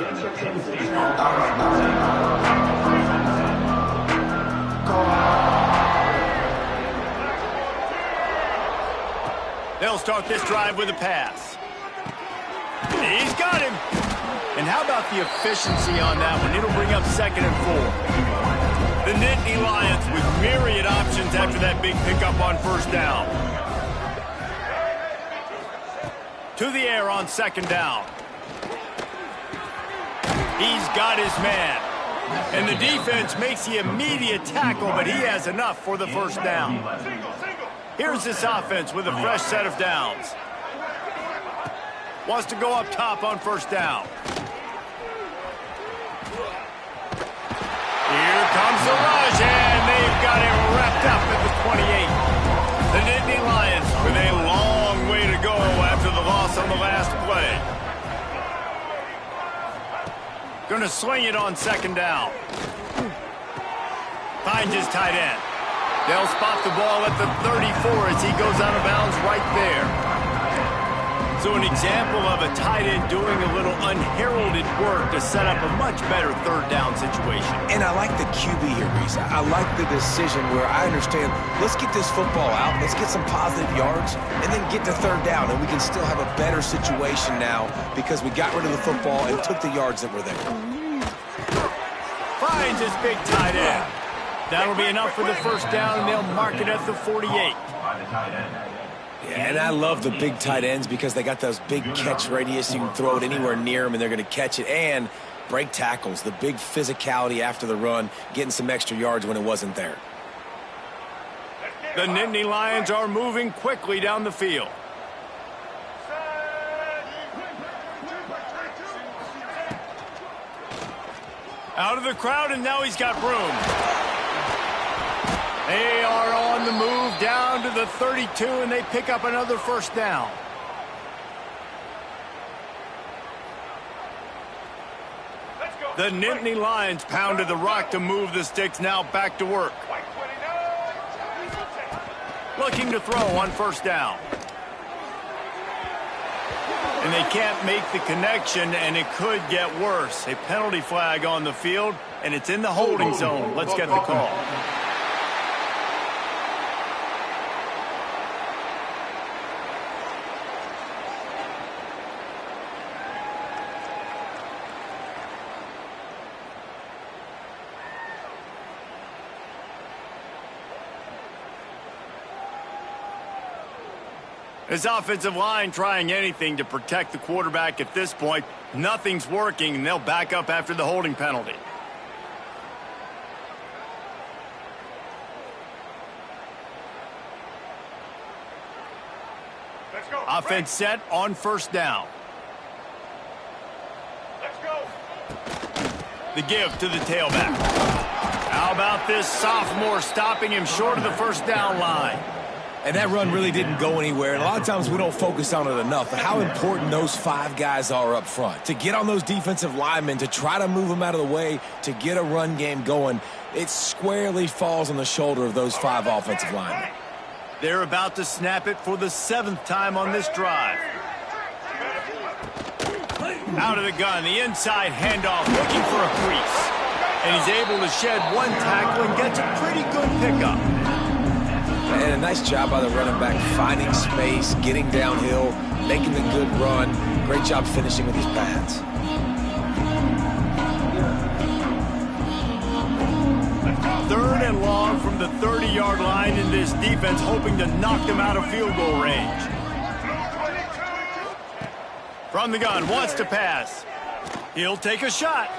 They'll start this drive with a pass. He's got him. And how about the efficiency on that one? It'll bring up 2nd and 4. The Nittany Lions with myriad options after that big pickup on first down. To the air on second down. He's got his man. And the defense makes the immediate tackle, but he has enough for the first down. Here's this offense with a fresh set of downs. Wants to go up top on first down. Here comes the rush, and they've got him wrapped up at the 28. The Nittany Lions with a long way to go after the loss on the last play. Going to sling it on second down. Finds his tight end. They'll spot the ball at the 34 as he goes out of bounds right there. So an example of a tight end doing a little unheralded work to set up a much better third down situation. And I like the QB here, Reese. I like the decision where I understand, let's get this football out, let's get some positive yards, and then get to third down, and we can still have a better situation now because we got rid of the football and took the yards that were there. Finds his big tight end. That'll be enough for the first down, and they'll mark it at the 48. Yeah, and I love the big tight ends because they got those big catch radius. You can throw it anywhere near them, and they're going to catch it. And break tackles, the big physicality after the run, getting some extra yards when it wasn't there. The Nittany Lions are moving quickly down the field. Out of the crowd, and now he's got room. They are on the move down to the 32, and they pick up another first down. The Nittany Lions pounded the rock to move the sticks, now back to work. Looking to throw on first down. And they can't make the connection, and it could get worse. A penalty flag on the field, and it's in the holding zone. Let's get the call. This offensive line trying anything to protect the quarterback at this point. Nothing's working, and they'll back up after the holding penalty. Offense set on first down. The give to the tailback. How about this sophomore stopping him short of the first down line? And that run really didn't go anywhere. And a lot of times we don't focus on it enough, but how important those 5 guys are up front. To get on those defensive linemen, to try to move them out of the way, to get a run game going, it squarely falls on the shoulder of those 5 offensive linemen. They're about to snap it for the 7th time on this drive. Out of the gun, the inside handoff, looking for a crease. And he's able to shed 1 tackle and gets a pretty good pickup. And a nice job by the running back, finding space, getting downhill, making a good run. Great job finishing with his pads. Third and long from the 30-yard line, in this defense hoping to knock them out of field goal range. From the gun, wants to pass. He'll take a shot.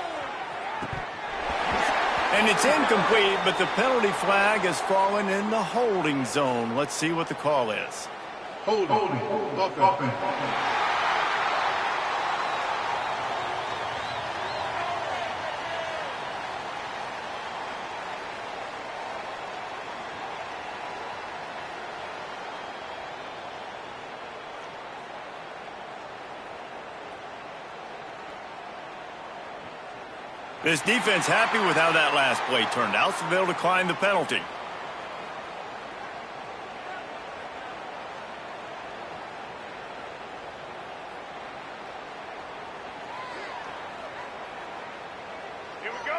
And it's incomplete, but the penalty flag has fallen in the holding zone. Let's see what the call is. Holding. Offense. This defense happy with how that last play turned out, so they'll decline the penalty.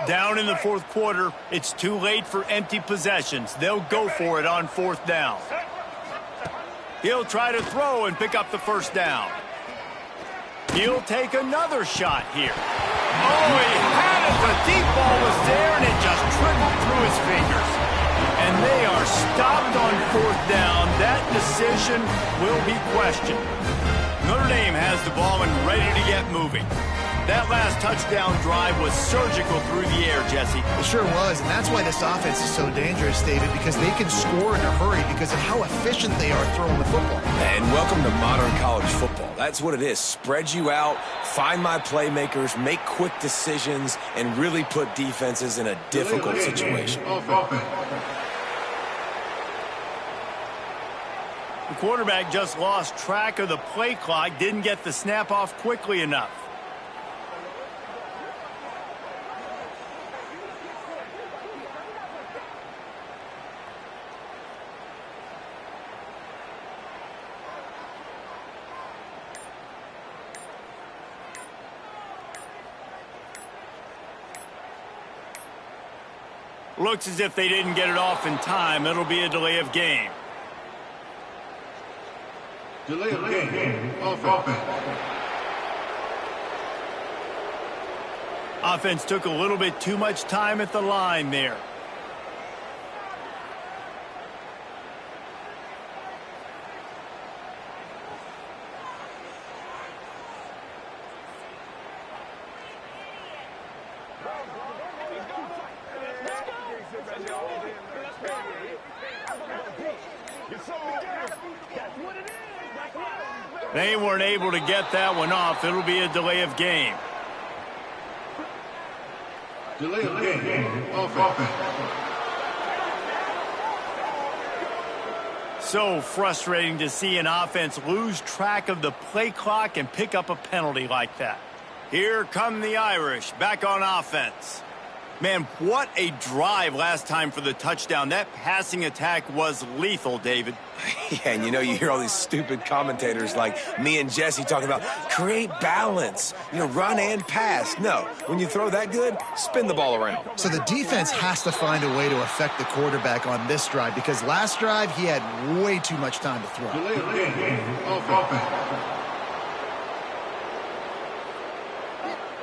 Down in the 4th quarter, it's too late for empty possessions. They'll go for it on 4th down. He'll try to throw and pick up the first down. He'll take another shot here. Oh, he had it. The deep ball was there, and it just trickled through his fingers. And they are stopped on 4th down. That decision will be questioned. Notre Dame has the ball and ready to get moving. That last touchdown drive was surgical through the air, Jesse. It sure was, and that's why this offense is so dangerous, David, because they can score in a hurry because of how efficient they are throwing the football. And welcome to modern college football. That's what it is. Spread you out, find my playmakers, make quick decisions, and really put defenses in a difficult situation. The quarterback just lost track of the play clock, didn't get the snap off quickly enough. Looks as if they didn't get it off in time. It'll be a delay of game. Delay of game. Offense. Offense took a little bit too much time at the line there. They weren't able to get that one off. It'll be a delay of game. Delay of game. Offense. So frustrating to see an offense lose track of the play clock and pick up a penalty like that. Here come the Irish back on offense. Man, what a drive last time for the touchdown. That passing attack was lethal, David. Yeah, and you know, you hear all these stupid commentators like me and Jesse talking about create balance, run and pass. No, when you throw that good, spin the ball around. So the defense has to find a way to affect the quarterback on this drive because last drive he had way too much time to throw. Delay of game. Offense.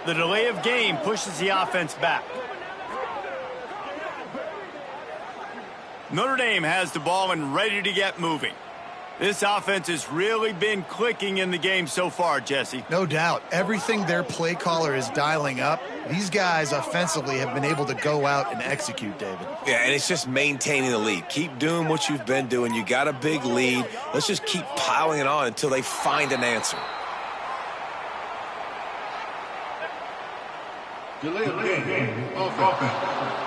The delay of game pushes the offense back. Notre Dame has the ball and ready to get moving. This offense has really been clicking in the game so far, Jesse. No doubt. Everything their play caller is dialing up, these guys offensively have been able to go out and execute, David. Yeah, and it's just maintaining the lead. Keep doing what you've been doing. You got a big lead. Let's just keep piling it on until they find an answer. Delay of game. Offense.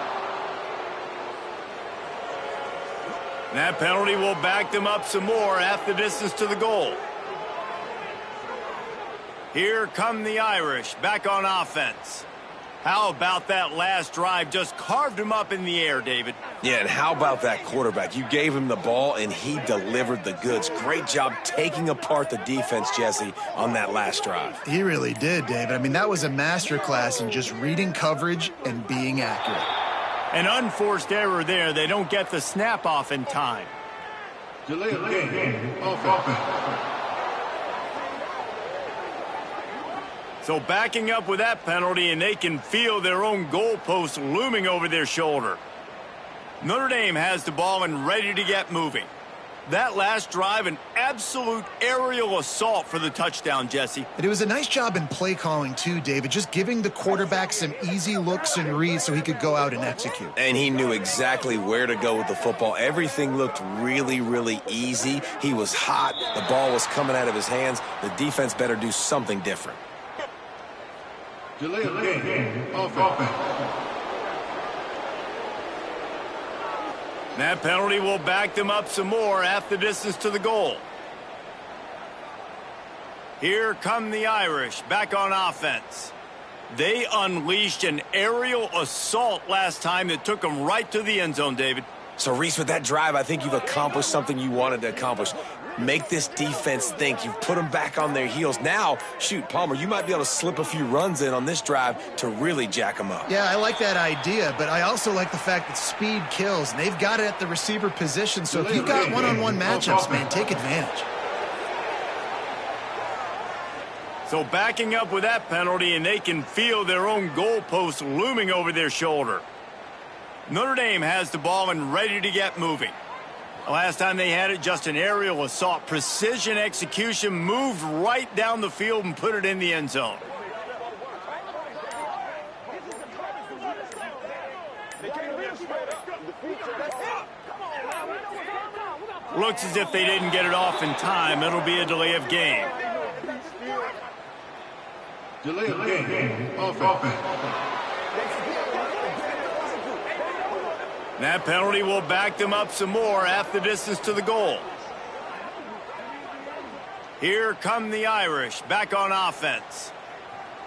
That penalty will back them up some more, half the distance to the goal. Here come the Irish, back on offense. How about that last drive? Just carved him up in the air, David. Yeah, and how about that quarterback? You gave him the ball, and he delivered the goods. Great job taking apart the defense, Jesse, on that last drive. He really did, David. I mean, that was a masterclass in just reading coverage and being accurate. An unforced error there. They don't get the snap off in time. Delay of game. Offense. So backing up with that penalty, and they can feel their own goalpost looming over their shoulder. Notre Dame has the ball and ready to get moving. That last drive, an absolute aerial assault for the touchdown, Jesse. And it was a nice job in play calling, too, David, just giving the quarterback some easy looks and reads so he could go out and execute. And he knew exactly where to go with the football. Everything looked really, really easy. He was hot. The ball was coming out of his hands. The defense better do something different. Delay of game. Offense. That penalty will back them up some more, half the distance to the goal. Here come the Irish, back on offense. They unleashed an aerial assault last time that took them right to the end zone, David. So, Reese, with that drive, I think you've accomplished something you wanted to accomplish. Make this defense think. You've put them back on their heels. Now, shoot, Palmer, you might be able to slip a few runs in on this drive to really jack them up. Yeah, I like that idea, but I also like the fact that speed kills. And they've got it at the receiver position, so if you've got one-on-one matchups, man, take advantage. So backing up with that penalty, and they can feel their own goalpost looming over their shoulder. Notre Dame has the ball and ready to get moving. Last time they had it, just an aerial assault. Precision execution, moved right down the field and put it in the end zone. Looks as if they didn't get it off in time. It'll be a delay of game. Delay of game. Offense. That penalty will back them up some more, half the distance to the goal. Here come the Irish, back on offense.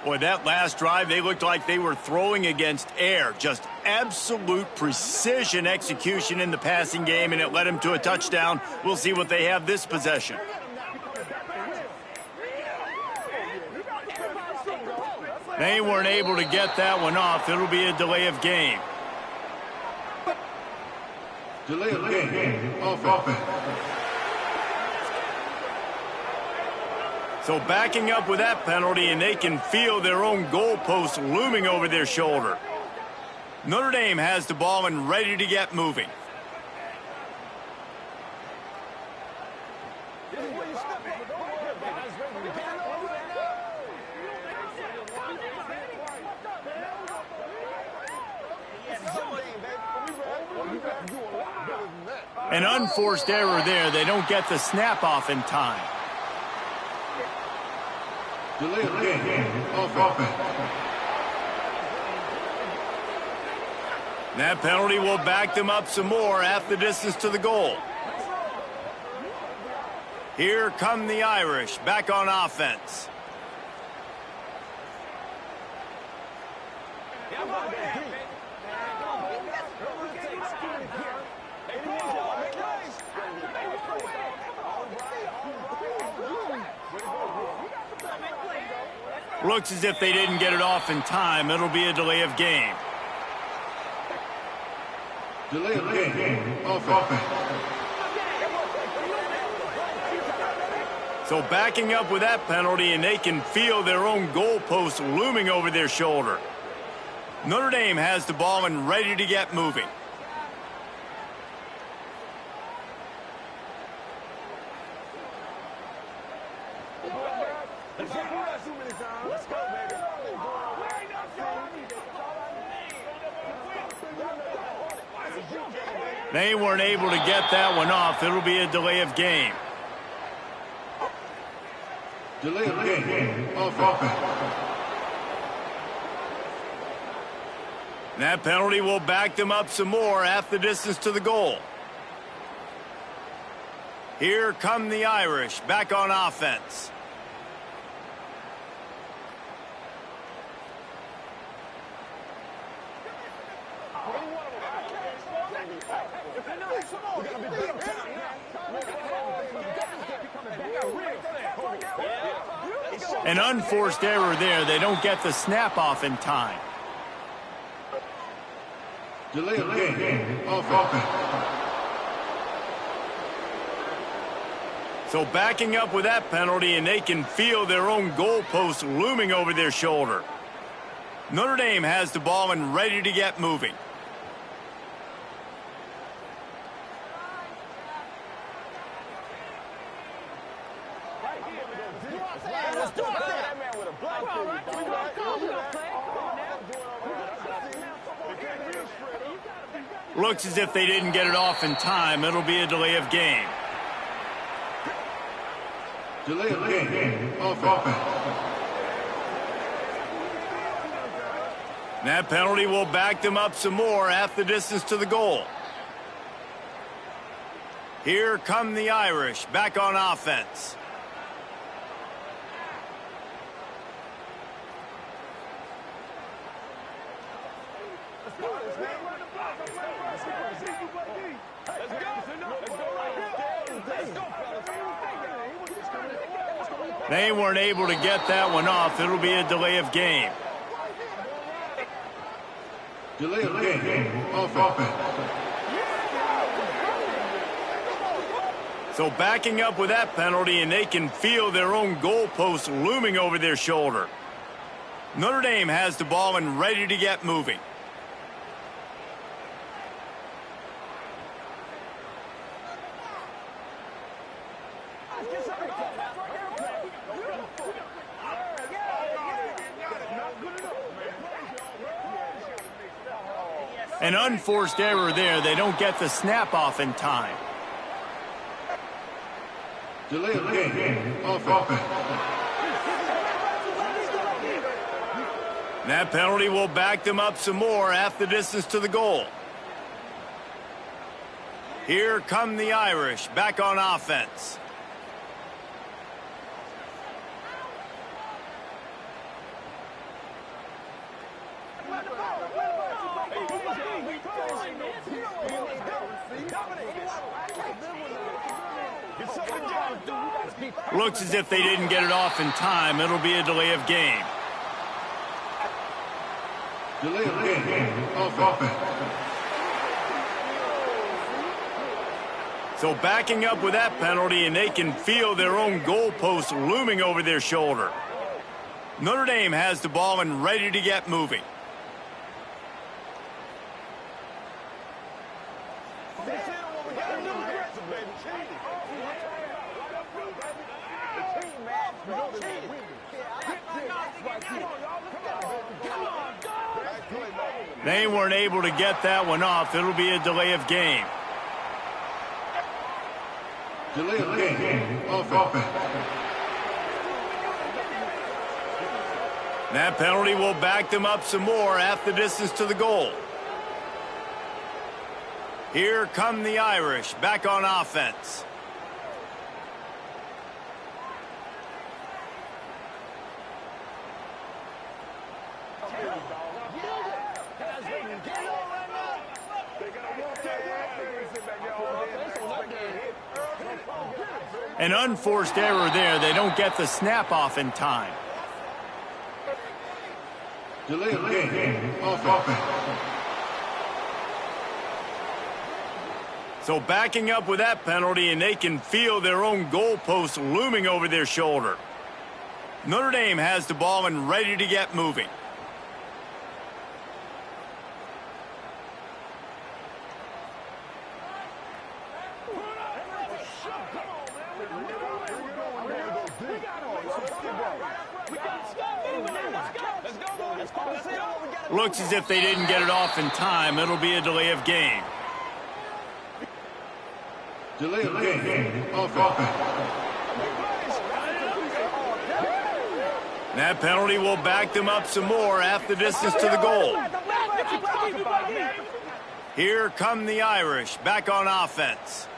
Boy, that last drive, they looked like they were throwing against air. Just absolute precision execution in the passing game, and it led them to a touchdown. We'll see what they have this possession. They weren't able to get that one off. It'll be a delay of game. Delay of game. Offense. So backing up with that penalty, and they can feel their own goalpost looming over their shoulder. Notre Dame has the ball and ready to get moving. An unforced error there. They don't get the snap off in time. Delay of game. Offense. That penalty will back them up some more, half the distance to the goal. Here come the Irish, back on offense. Looks as if they didn't get it off in time. It'll be a delay of game. Delay of game. Offense. So backing up with that penalty, and they can feel their own goalpost looming over their shoulder. Notre Dame has the ball and ready to get moving. They weren't able to get that one off. It'll be a delay of game. Delay of game. Offense. That penalty will back them up some more, half the distance to the goal. Here come the Irish, back on offense. An unforced error there. They don't get the snap off in time. Delay of game. Offense. So backing up with that penalty, and they can feel their own goalpost looming over their shoulder. Notre Dame has the ball and ready to get moving. Looks as if they didn't get it off in time. It'll be a delay of game. Delay of game. Offense. That penalty will back them up some more, half the distance to the goal. Here come the Irish, back on offense. They weren't able to get that one off. It'll be a delay of game. Delay of game. Offense. So backing up with that penalty, and they can feel their own goalpost looming over their shoulder. Notre Dame has the ball and ready to get moving. An unforced error there. They don't get the snap off in time. Delay of game. Offense. That penalty will back them up some more, half the distance to the goal. Here come the Irish, back on offense. Looks as if they didn't get it off in time. It'll be a delay of game. Delay of game. Offense. So backing up with that penalty, and they can feel their own goalpost looming over their shoulder. Notre Dame has the ball and ready to get moving. They weren't able to get that one off. It'll be a delay of game. Delay of game. Offense. That penalty will back them up some more, half the distance to the goal. Here come the Irish, back on offense. An unforced error there. They don't get the snap off in time. Delay of game. Offense. So backing up with that penalty, and they can feel their own goalpost looming over their shoulder. Notre Dame has the ball and ready to get moving. Looks as if they didn't get it off in time. It'll be a delay of game. Delay of game. Offense. That penalty will back them up some more, half the distance to the goal. Here come the Irish, back on offense.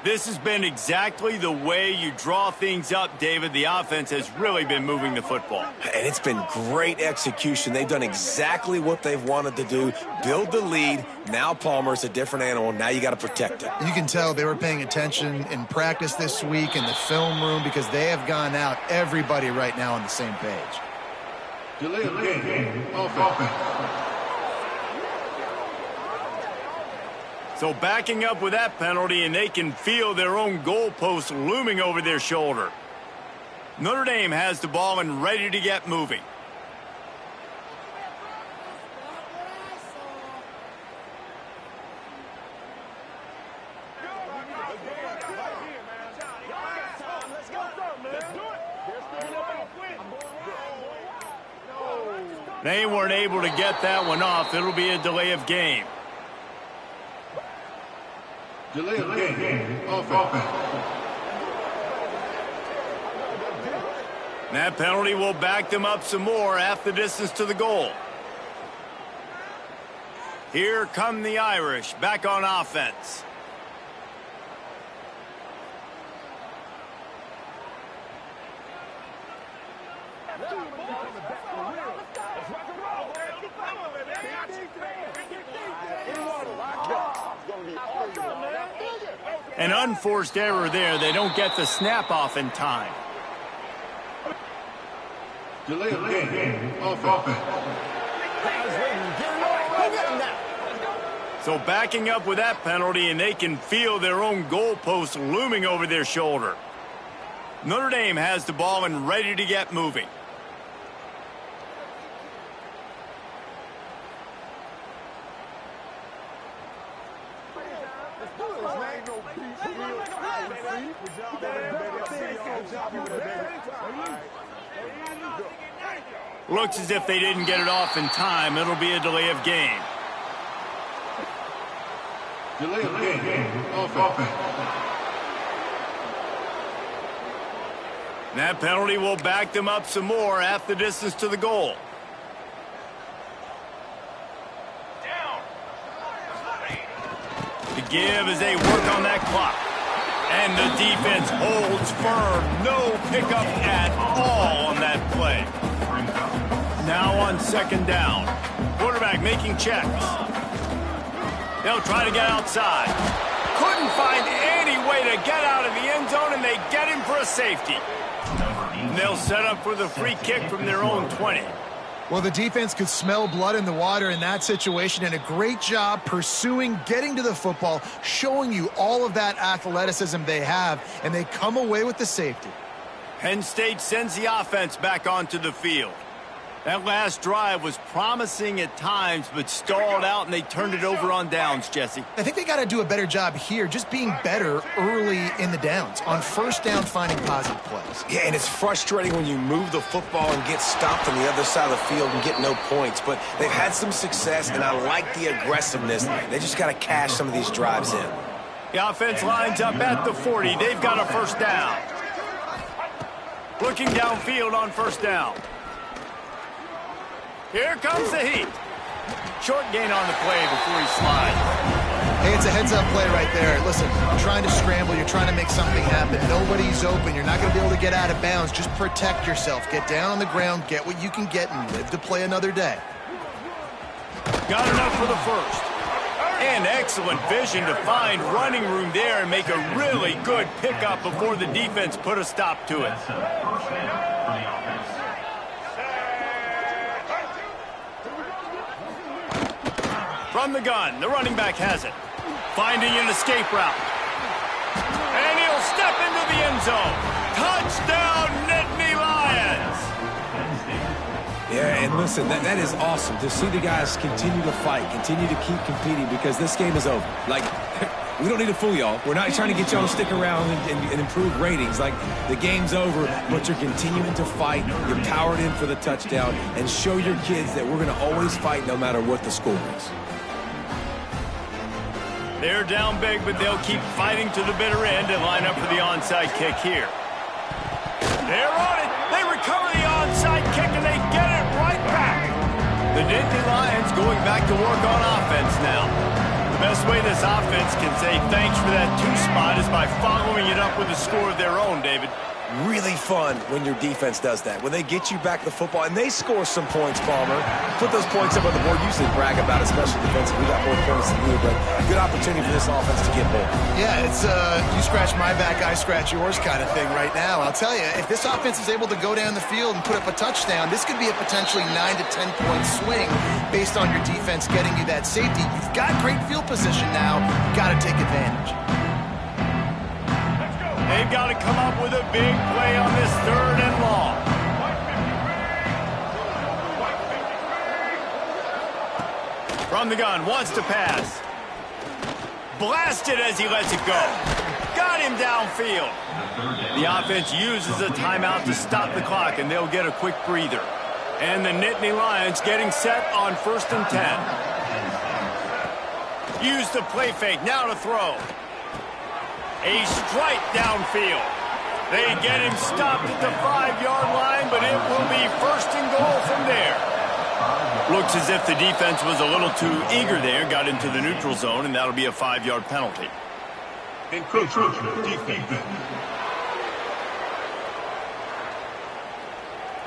This has been exactly the way you draw things up, David. The offense has really been moving the football. And it's been great execution. They've done exactly what they've wanted to do, build the lead. Now Palmer's a different animal. Now you got to protect it. You can tell they were paying attention in practice this week in the film room because they have gone out, everybody right now on the same page. Delay of game. Offense. So backing up with that penalty, and they can feel their own goalpost looming over their shoulder. Notre Dame has the ball and ready to get moving. They weren't able to get that one off. It'll be a delay of game. Delay of game. Offense. That penalty will back them up some more, half the distance to the goal. Here come the Irish, back on offense. An unforced error there. They don't get the snap off in time. Delay of game. Offense. So backing up with that penalty, and they can feel their own goalpost looming over their shoulder. Notre Dame has the ball and ready to get moving. Looks as if they didn't get it off in time. It'll be a delay of game. Delay of game. Offense. That penalty will back them up some more, half the distance to the goal. The give as they work on that clock. And the defense holds firm. No pickup at all on that play. Now on second down. Quarterback making checks. They'll try to get outside. Couldn't find any way to get out of the end zone, and they get him for a safety. And they'll set up for the free kick from their own 20. Well, the defense could smell blood in the water in that situation, and a great job pursuing, getting to the football, showing you all of that athleticism they have, and they come away with the safety. Penn State sends the offense back onto the field. That last drive was promising at times, but stalled out, and they turned it over on downs, Jesse. I think they got to do a better job here, just being better early in the downs, on first down finding positive plays. Yeah, and it's frustrating when you move the football and get stopped on the other side of the field and get no points, but they've had some success, and I like the aggressiveness. They just got to cash some of these drives in. The offense lines up at the 40. They've got a first down. Looking downfield on first down. Here comes the heat. Short gain on the play before he slides. Hey, it's a heads-up play right there. Listen, you're trying to scramble. You're trying to make something happen. Nobody's open. You're not going to be able to get out of bounds. Just protect yourself. Get down on the ground, get what you can get, and live to play another day. Got enough for the first. And excellent vision to find running room there and make a really good pickup before the defense put a stop to it. From the gun, the running back has it. Finding an escape route. And he'll step into the end zone. Touchdown, Nittany Lions! Yeah, and And listen, that is awesome to see the guys continue to fight, continue to keep competing, because this game is over. Like, we don't need to fool y'all. We're not trying to get y'all to stick around and improve ratings. Like, the game's over, but you're continuing to fight. You're powered in for the touchdown, and show your kids that we're going to always fight no matter what the score is. They're down big, but they'll keep fighting to the bitter end and line up for the onside kick here. They're on it. They recover the onside kick, and they get it right back. The Nittany Lions going back to work on offense now. The best way this offense can say thanks for that 2 spot is by following it up with a score of their own, David. Really fun when your defense does that. When they get you back the football, and they score some points, Palmer. Put those points up on the board. Usually brag about it, especially defensive. We got more points than you, but good opportunity for this offense to get more. Yeah, it's you scratch my back, I scratch yours kind of thing right now. I'll tell you, if this offense is able to go down the field and put up a touchdown, this could be a potentially 9 to 10 point swing based on your defense getting you that safety. You've got great field position now. You've got to take advantage. They've got to come up with a big play on this 3rd and long. From the gun, wants to pass. Blasted as he lets it go. Got him downfield. The offense uses a timeout to stop the clock, and they'll get a quick breather. And the Nittany Lions getting set on 1st and 10. Use the play fake, now to throw. A strike downfield. They get him stopped at the 5-yard line, but it will be 1st and goal from there. Looks as if the defense was a little too eager there, got into the neutral zone, and that'll be a 5-yard penalty. Encroachment defense.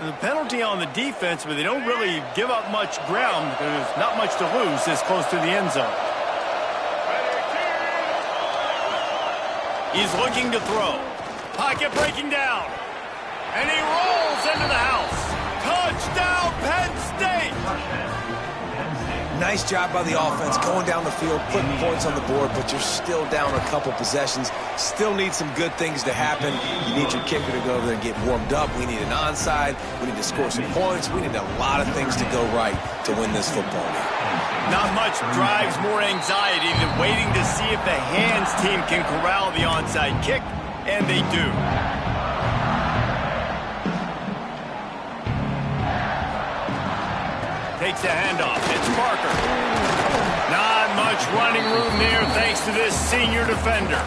The penalty on the defense, but they don't really give up much ground. There's not much to lose this close to the end zone. He's looking to throw. Pocket breaking down. And he rolls into the house. Touchdown, Penn State! Nice job by the offense going down the field, putting points on the board, but you're still down a couple possessions. Still need some good things to happen. You need your kicker to go over there and get warmed up. We need an onside. We need to score some points. We need a lot of things to go right to win this football game. Not much drives more anxiety than waiting to see if the hands team can corral the onside kick, and they do. Takes the handoff. It's Parker. Not much running room there thanks to this senior defender.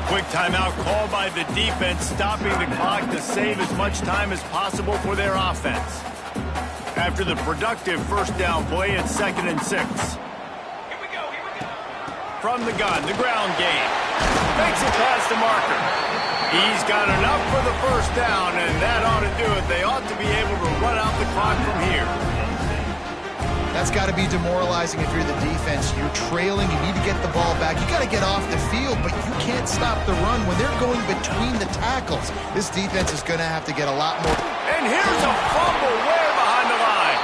Quick timeout called by the defense, stopping the clock to save as much time as possible for their offense. After the productive 1st down play, it's 2nd and 6. Here we go. From the gun, the ground game. Makes it past the marker. He's got enough for the 1st down, and that ought to do it. They ought to be able to run out the clock from here. That's got to be demoralizing if you're the defense. You're trailing. You need to get the ball back. You got to get off the field, but you can't stop the run when they're going between the tackles. This defense is going to have to get a lot more. And here's a fumble way behind the line.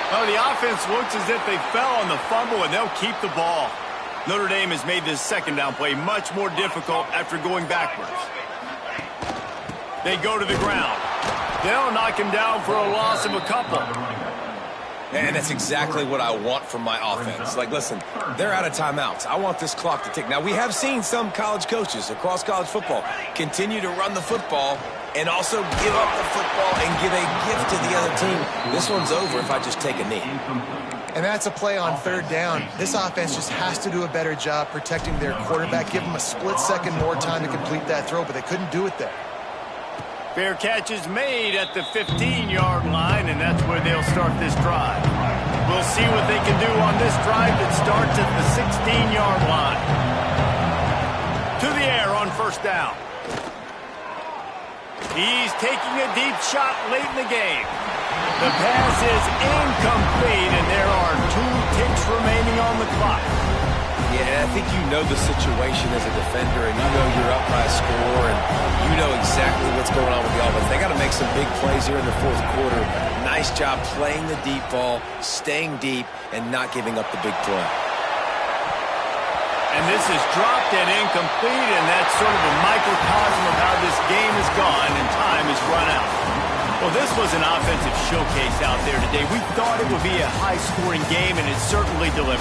Well, the offense looks as if they fell on the fumble, and they'll keep the ball. Notre Dame has made this 2nd down play much more difficult after going backwards. They go to the ground. They'll knock him down for a loss of a couple. And that's exactly what I want from my offense. Like, listen, they're out of timeouts. I want this clock to tick. Now, we have seen some college coaches across college football continue to run the football and also give up the football and give a gift to the other team. This one's over if I just take a knee. And that's a play on 3rd down. This offense just has to do a better job protecting their quarterback. Give them a split second more time to complete that throw, but they couldn't do it there. Fair catch is made at the 15-yard line, and that's where they'll start this drive. We'll see what they can do on this drive that starts at the 16-yard line. To the air on 1st down. He's taking a deep shot late in the game. The pass is incomplete, and there are 2 ticks remaining on the clock. Yeah, I think you know the situation as a defender, and you know you're up by a score, and you know exactly what's going on with the offense. They got to make some big plays here in the 4th quarter. Nice job playing the deep ball, staying deep, and not giving up the big play. And this is dropped and incomplete, and that's sort of a microcosm of how this game has gone, and time is run out. Well, this was an offensive showcase out there today. We thought it would be a high-scoring game, and it certainly delivered.